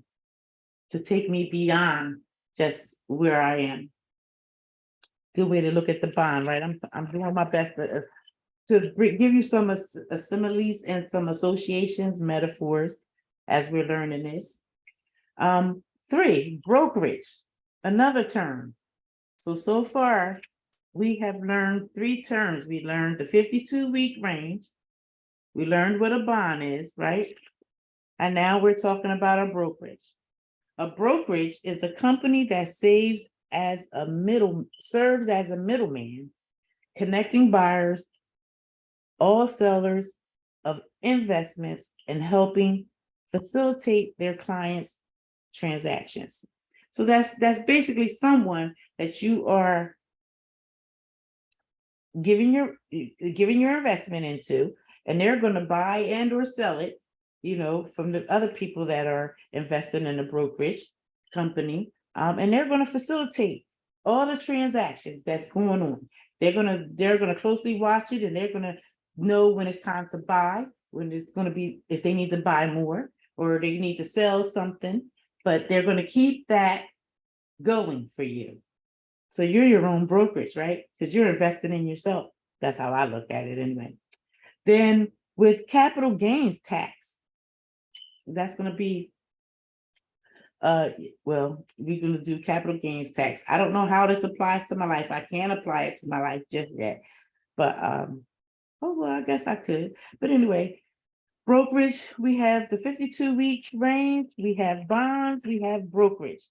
to take me beyond just where I am. Good way to look at the bond, right? I'm doing my best to give you some similes and some associations, metaphors, as we're learning this. 3, brokerage, another term. So far, we have learned 3 terms. We learned the 52-week range. We learned what a bond is, right? And now we're talking about a brokerage. A brokerage is a company that serves as a middleman, connecting buyers, all sellers of investments, and helping facilitate their clients' transactions. So that's basically someone that you are giving your investment into, and they're going to buy and or sell it, from the other people that are investing in a brokerage company, and they're going to facilitate all the transactions that's going on. They're gonna closely watch it, and they're gonna know when it's time to buy, when it's going to be, if they need to buy more or they need to sell something, but they're going to keep that going for you. So you're your own brokerage, right? Because you're investing in yourself. That's how I look at it anyway. Then with capital gains tax, that's going to be, we're going to do capital gains tax. I don't know how this applies to my life. I can't apply it to my life just yet, but, I guess I could. But anyway, brokerage, we have the 52-week range, we have bonds, we have brokerage.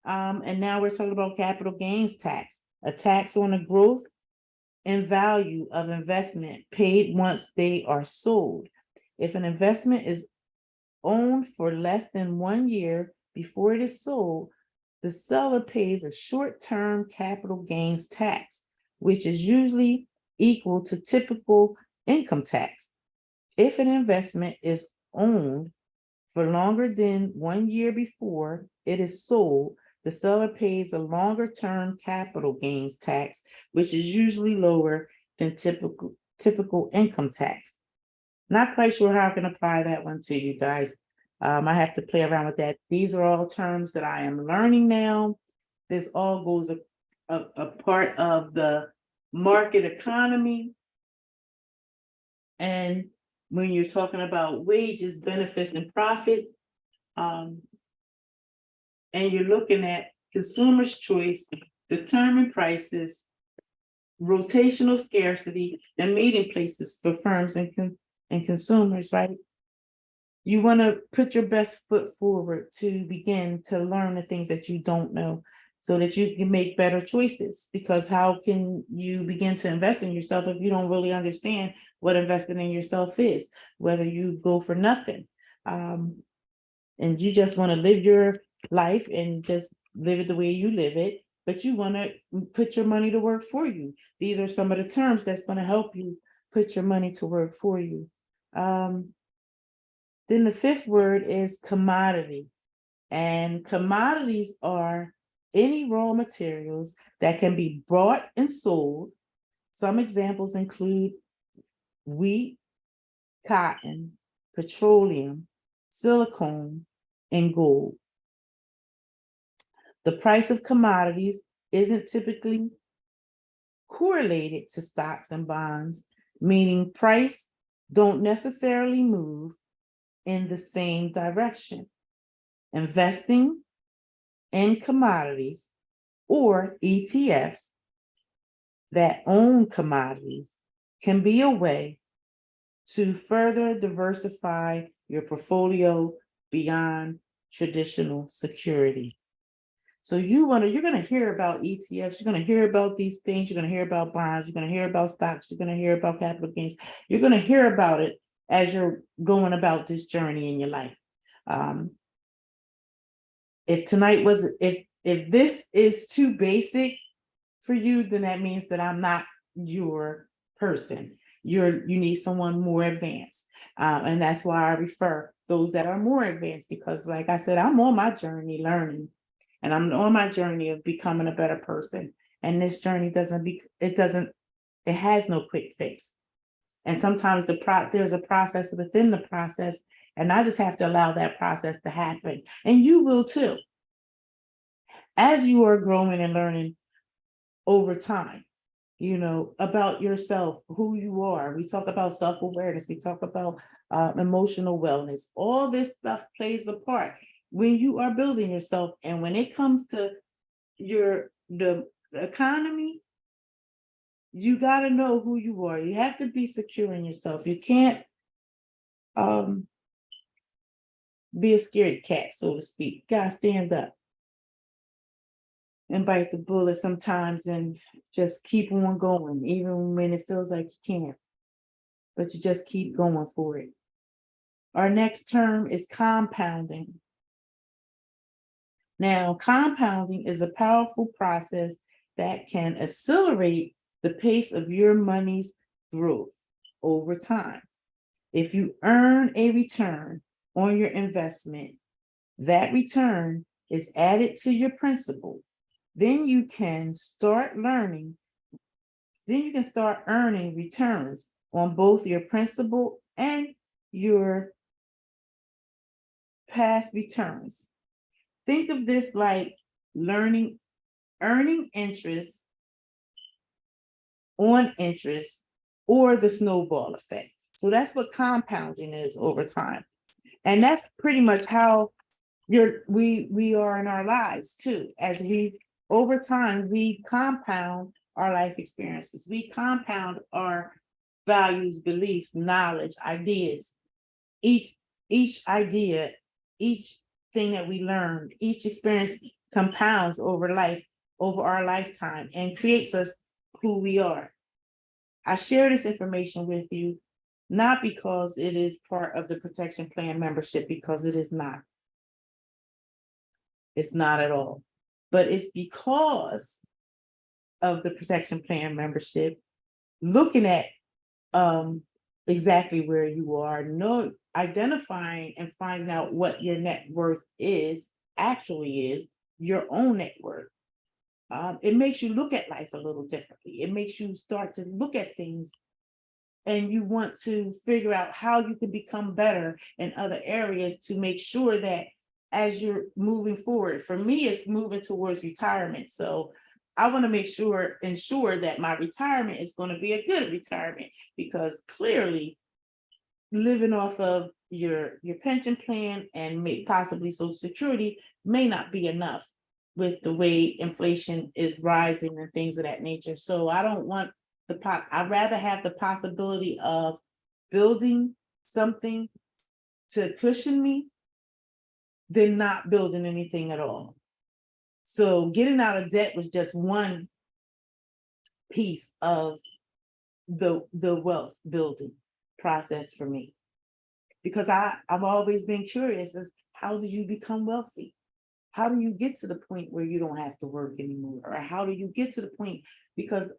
And now we're talking about capital gains tax, a tax on the growth and value of investment paid once they are sold. If an investment is owned for less than 1 year before it is sold, the seller pays a short-term capital gains tax, which is usually equal to typical income tax. If an investment is owned for longer than 1 year before it is sold, the seller pays a longer-term capital gains tax, which is usually lower than typical income tax. Not quite sure how I can apply that one to you guys. I have to play around with that. These are all terms that I am learning now. This all goes a part of the market economy. And when you're talking about wages, benefits, and profits, and you're looking at consumer's choice, determined prices, rotational scarcity, and meeting places for firms and consumers, right? You want to put your best foot forward to begin to learn the things that you don't know so that you can make better choices. Because how can you begin to invest in yourself if you don't really understand what investing in yourself is, whether you go for nothing, and you just want to live your life and just live it the way you live it, but you want to put your money to work for you. These are some of the terms that's going to help you put your money to work for you. Then the 5th word is commodity. And commodities are any raw materials that can be bought and sold. Some examples include wheat, cotton, petroleum, silicone, and gold. The price of commodities isn't typically correlated to stocks and bonds, meaning price don't necessarily move in the same direction. Investing in commodities or ETFs that own commodities can be a way to further diversify your portfolio beyond traditional securities. So you're going to hear about ETFs, you're going to hear about these things, you're going to hear about bonds, you're going to hear about stocks, you're going to hear about capital gains, you're going to hear about it as you're going about this journey in your life. Um, if tonight was, if this is too basic for you, then that means that I'm not your person. You need someone more advanced. And that's why I refer those that are more advanced, because like I said, I'm on my journey learning, and I'm on my journey of becoming a better person. And this journey it has no quick fix. And sometimes there's a process within the process, and I just have to allow that process to happen. And you will too, as you are growing and learning over time, about yourself, who you are. We talk about self-awareness, we talk about emotional wellness. All this stuff plays a part when you are building yourself. And when it comes to the economy, you got to know who you are. You have to be secure in yourself. You can't be a scared cat, so to speak. You gotta stand up and bite the bullet sometimes and just keep on going, even when it feels like you can't. But you just keep going for it. Our next term is compounding. Now, compounding is a powerful process that can accelerate the pace of your money's growth over time. If you earn a return on your investment, that return is added to your principal. Then you can start earning returns on both your principal and your past returns. Think of this like earning interest on interest, or the snowball effect. So that's what compounding is over time. And that's pretty much how we are in our lives too. As we over time, we compound our life experiences, we compound our values, beliefs, knowledge, ideas. Each idea, each thing that we learned, each experience compounds over our lifetime, and creates us who we are. I share this information with you not because it is part of the protection plan membership, because it is not. It's not at all. But it's because of the protection plan membership, looking at exactly where you are, identifying and finding out what your net worth actually is, your own net worth. It makes you look at life a little differently. It makes you start to look at things, and you want to figure out how you can become better in other areas to make sure that as you're moving forward. For me, it's moving towards retirement. So I want to ensure that my retirement is going to be a good retirement, because clearly living off of your pension plan and possibly Social Security may not be enough with the way inflation is rising and things of that nature. So I don't want I'd rather have the possibility of building something to cushion me than not building anything at all. So getting out of debt was just one piece of the wealth building process for me, because I've always been curious as how do you become wealthy? How do you get to the point where you don't have to work anymore? Or how do you get to the point, because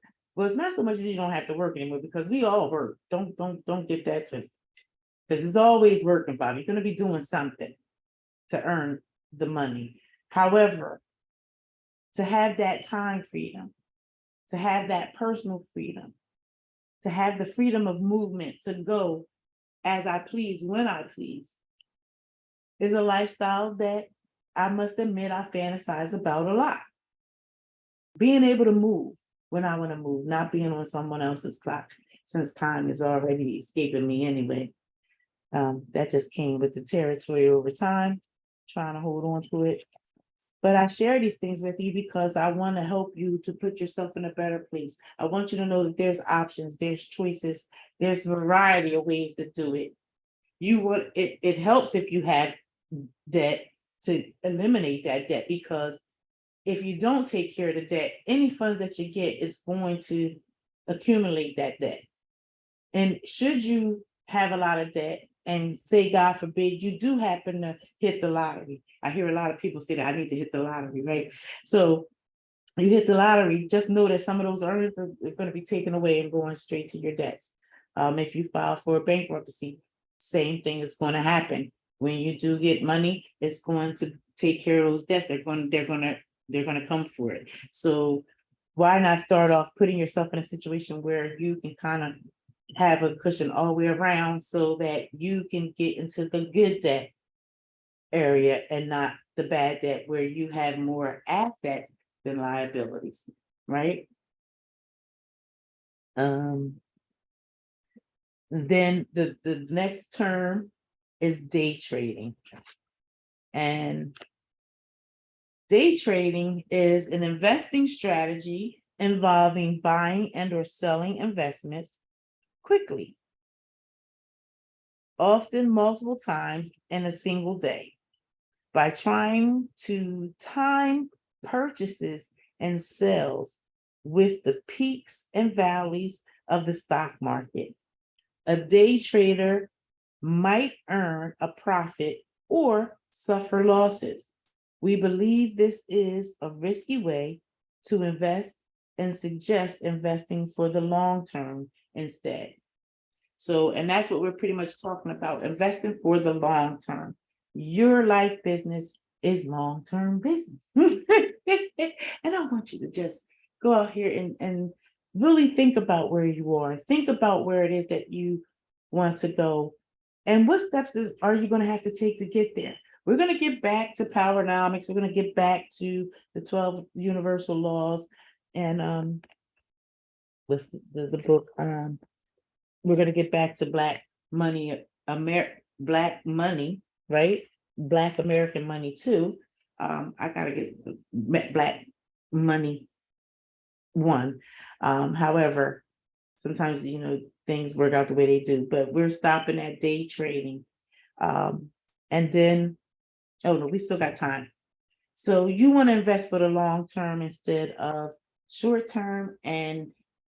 it's not so much that you don't have to work anymore, because we all work. Don't get that twisted. Because it's always working, Bob. You're going to be doing something to earn the money. However, to have that time freedom, to have that personal freedom, to have the freedom of movement, to go as I please, when I please, is a lifestyle that I must admit I fantasize about a lot. Being able to move when I want to move, not being on someone else's clock, since time is already escaping me anyway. That just came with the territory over time, trying to hold on to it. But I share these things with you because I want to help you to put yourself in a better place. I want you to know that there's options, there's choices, there's variety of ways to do it. It helps if you have debt to eliminate that debt, because if you don't take care of the debt, any funds that you get is going to accumulate that debt. And should you have a lot of debt, and say, God forbid, you do happen to hit the lottery. I hear a lot of people say that I need to hit the lottery, right? So you hit the lottery, just know that some of those earnings are going to be taken away and going straight to your debts. If you file for a bankruptcy, same thing is going to happen. When you do get money, it's going to take care of those debts. They're going to come for it. So why not start off putting yourself in a situation where you can kind of have a cushion all the way around so that you can get into the good debt area and not the bad debt where you have more assets than liabilities, right? Then the next term is day trading. And day trading is an investing strategy involving buying and or selling investments quickly, often multiple times in a single day, by trying to time purchases and sales with the peaks and valleys of the stock market. A day trader might earn a profit or suffer losses. We believe this is a risky way to invest and suggest investing for the long term instead. So, and that's what we're pretty much talking about, investing for the long term. Your life business is long-term business. And I want you to just go out here and really think about where you are. Think about where it is that you want to go. And what steps are you going to have to take to get there? We're going to get back to Powernomics. We're going to get back to the 12 universal laws. And what's the book? We're going to get back to Black money, Black money, right? Black American money too. I gotta get Black money one. However, sometimes things work out the way they do, but we're stopping at day trading. And then, oh no, we still got time. So you want to invest for the long term instead of short term. And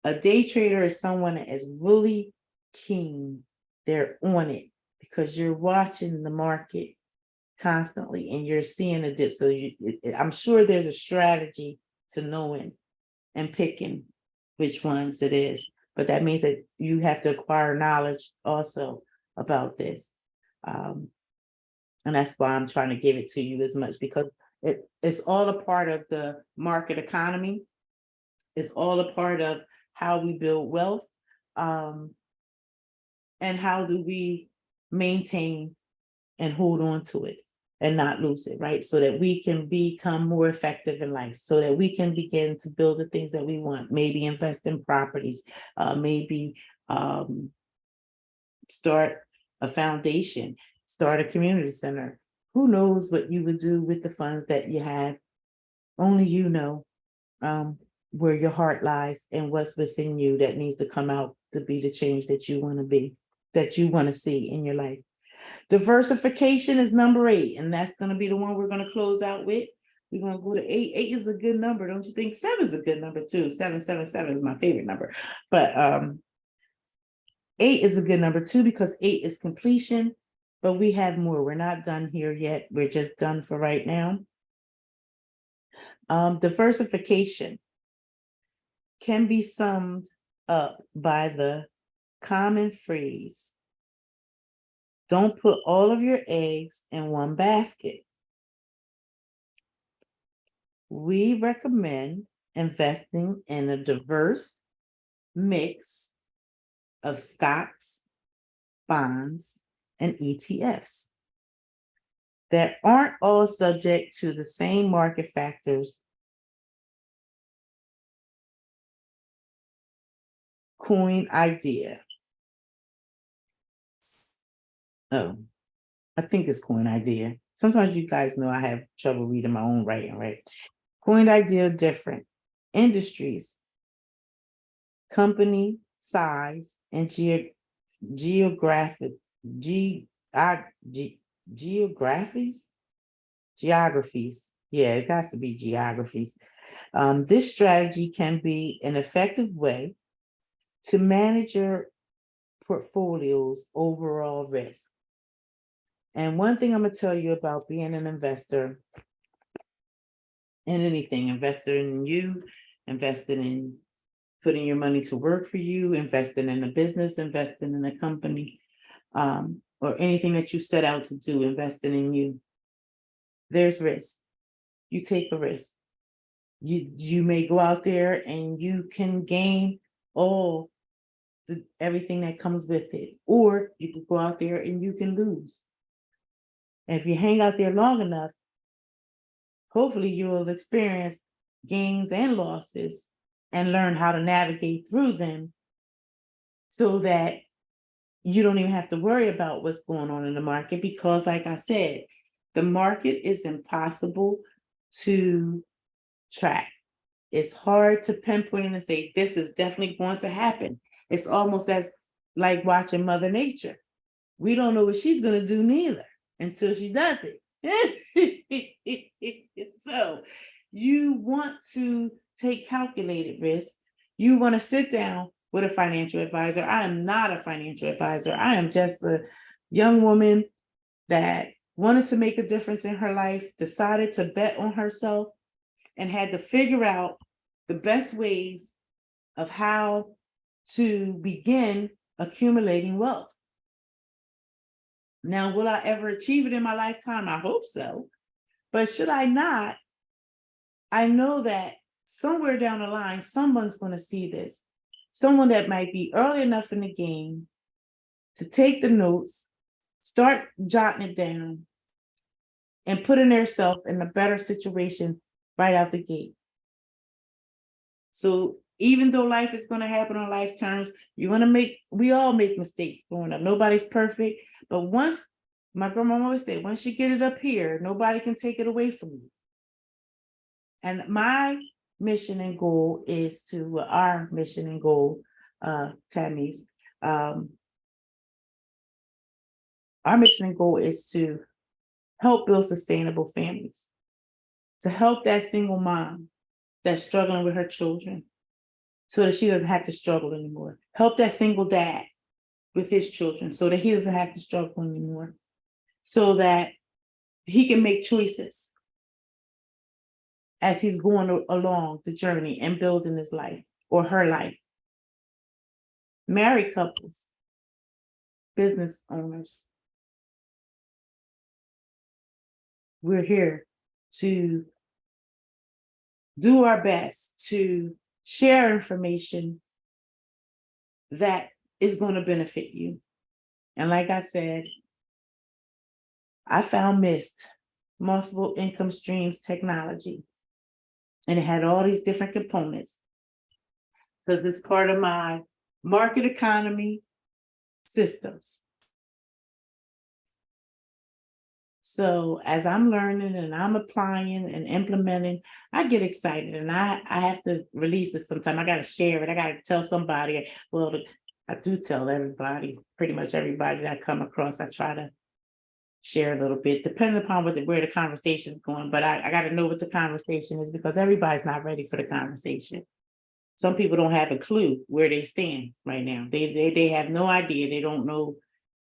a day trader is someone that is really keen. They're on it because you're watching the market constantly and you're seeing a dip. So I'm sure there's a strategy to knowing and picking which ones it is. But that means that you have to acquire knowledge also about this. And that's why I'm trying to give it to you as much, because it's all a part of the market economy. It's all a part of how we build wealth. And how do we maintain and hold on to it and not lose it, right? So that we can become more effective in life, so that we can begin to build the things that we want, maybe invest in properties, maybe start a foundation, start a community center. Who knows what you would do with the funds that you have? Only you know where your heart lies and what's within you that needs to come out to be the change that you want to be, that you want to see in your life. Diversification is number 8, and that's going to be the one we're going to close out with. We're going to go to 8. 8 is a good number, don't you think? 7 is a good number too. 777 is my favorite number. But 8 is a good number too, because 8 is completion, but we have more. We're not done here yet. We're just done for right now. Diversification can be summed up by the common phrase: don't put all of your eggs in one basket. We recommend investing in a diverse mix of stocks, bonds, and ETFs that aren't all subject to the same market factors. Coin idea. Oh, I think it's Coin Idea. Sometimes you guys know I have trouble reading my own writing, right? Coin Idea, different industries, company size, and geographies. Yeah, it has to be geographies. This strategy can be an effective way to manage your portfolio's overall risk. And one thing I'm gonna tell you about being an investor in anything, investing in you, investing in putting your money to work for you, investing in a business, investing in a company, or anything that you set out to do, investing in you. There's risk. You take a risk. You may go out there and you can gain all everything that comes with it, or you can go out there and you can lose. And if you hang out there long enough, hopefully you will experience gains and losses and learn how to navigate through them so that you don't even have to worry about what's going on in the market, because like I said, the market is impossible to track. It's hard to pinpoint and say, this is definitely going to happen. It's almost as like watching Mother Nature. We don't know what she's going to do neither until she does it. So you want to take calculated risks. You want to sit down with a financial advisor. I am not a financial advisor. I am just a young woman that wanted to make a difference in her life, decided to bet on herself, and had to figure out the best ways of how to begin accumulating wealth. Now, will I ever achieve it in my lifetime? I hope so. But should I not, I know that somewhere down the line, someone's going to see this. Someone that might be early enough in the game to take the notes, start jotting it down, and putting themselves in a better situation right out the gate. So even though life is going to happen on life terms, we all make mistakes growing up. Nobody's perfect. But once, my grandma always said, once you get it up here, nobody can take it away from you. And my mission and goal is to, our mission and goal, Tammy's, our mission and goal is to help build sustainable families, to help that single mom that's struggling with her children so that she doesn't have to struggle anymore. Help that single dad with his children so that he doesn't have to struggle anymore, so that he can make choices as he's going along the journey and building his life or her life. Married couples, business owners, we're here to do our best to share information that is going to benefit you. And like I said, I found MIST, multiple income streams technology, and it had all these different components because it's part of my market economy systems. So as I'm learning and I'm applying and implementing, I get excited, and I have to release it sometime. I got to share it. I got to tell somebody. Well, I do tell everybody, pretty much everybody that I come across, I try to share a little bit, depending upon where the conversation is going. But I got to know what the conversation is, because everybody's not ready for the conversation. Some people don't have a clue where they stand right now. They have no idea. They don't know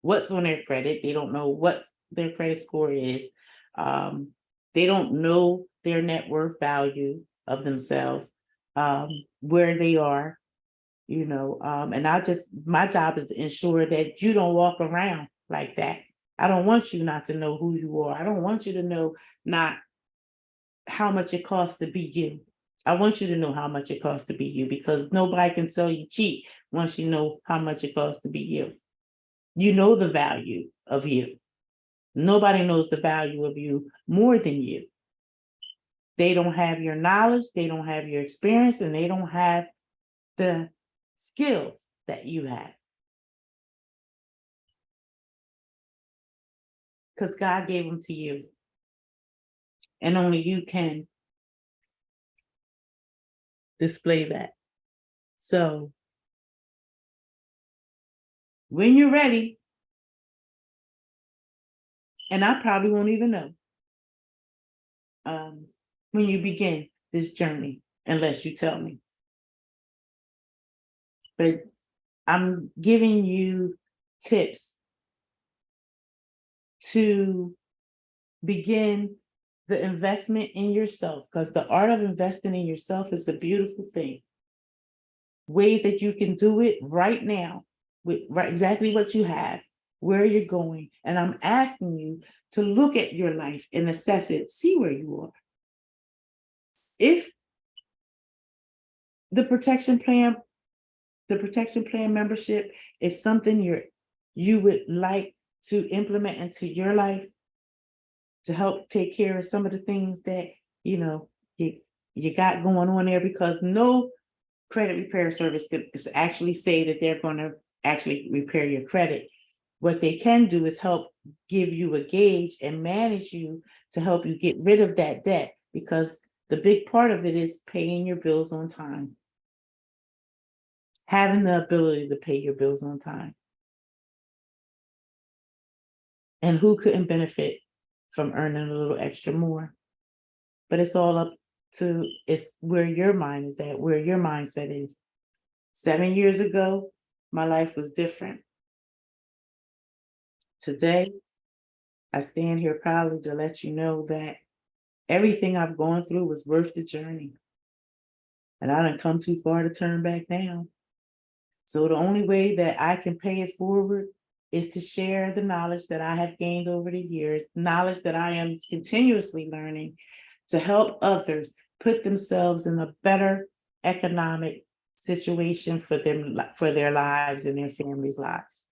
what's on their credit. They don't know what their credit score is. They don't know their net worth value of themselves, where they are, and my job is to ensure that you don't walk around like that. I don't want you not to know who you are. I don't want you to know not how much it costs to be you. I want you to know how much it costs to be you, because nobody can sell you cheap once you know how much it costs to be you. You know the value of you. Nobody knows the value of you more than you. They don't have your knowledge, they don't have your experience, and they don't have the skills that you have. Because God gave them to you. And only you can display that. So when you're ready, and I probably won't even know when you begin this journey, unless you tell me. But I'm giving you tips to begin the investment in yourself, because the art of investing in yourself is a beautiful thing. Ways that you can do it right now with right exactly what you have, where you're going. And I'm asking you to look at your life and assess it, see where you are. If the protection plan, membership is something you would like to implement into your life to help take care of some of the things that you got going on there, because no credit repair service can actually say that they're going to actually repair your credit. What they can do is help give you a gauge and manage you to help you get rid of that debt, because the big part of it is paying your bills on time. Having the ability to pay your bills on time. And who couldn't benefit from earning a little extra more? But it's all up to it's where your mind is at, where your mindset is. 7 years ago, my life was different. Today, I stand here proudly to let you know that everything I've gone through was worth the journey. And I didn't come too far to turn back now. So the only way that I can pay it forward is to share the knowledge that I have gained over the years, knowledge that I am continuously learning to help others put themselves in a better economic situation for them, for their lives and their families' lives.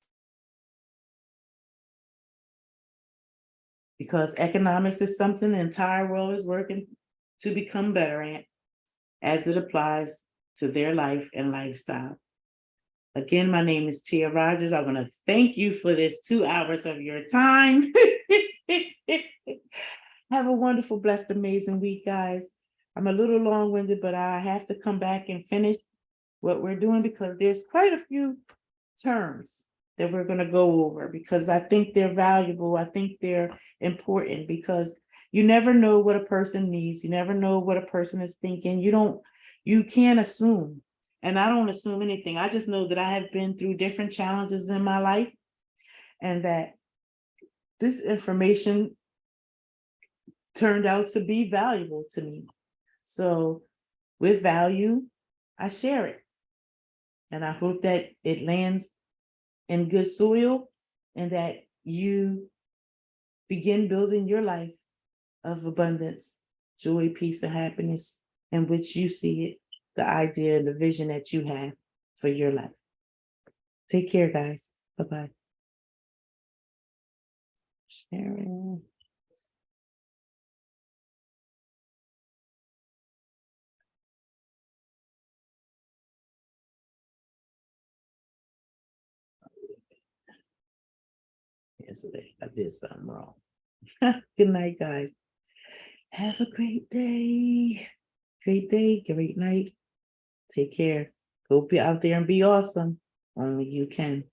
Because economics is something the entire world is working to become better at as it applies to their life and lifestyle. Again, my name is Tia Rogers. I want to thank you for this 2 hours of your time. Have a wonderful, blessed, amazing week, guys. I'm a little long-winded, but I have to come back and finish what we're doing because there's quite a few terms that we're going to go over, because I think they're valuable. I think they're important, because you never know what a person needs. You never know what a person is thinking. You can't assume. And I don't assume anything. I just know that I have been through different challenges in my life, and that this information turned out to be valuable to me. So with value, I share it. And I hope that it lands in good soil and that you begin building your life of abundance, joy, peace, and happiness in which you see it, the idea and the vision that you have for your life. Take care, guys. Bye-bye. Sharing. Yesterday, I did something wrong. Good night, guys. Have a great day. Great day, great night. Take care. Go be out there and be awesome. Only you can.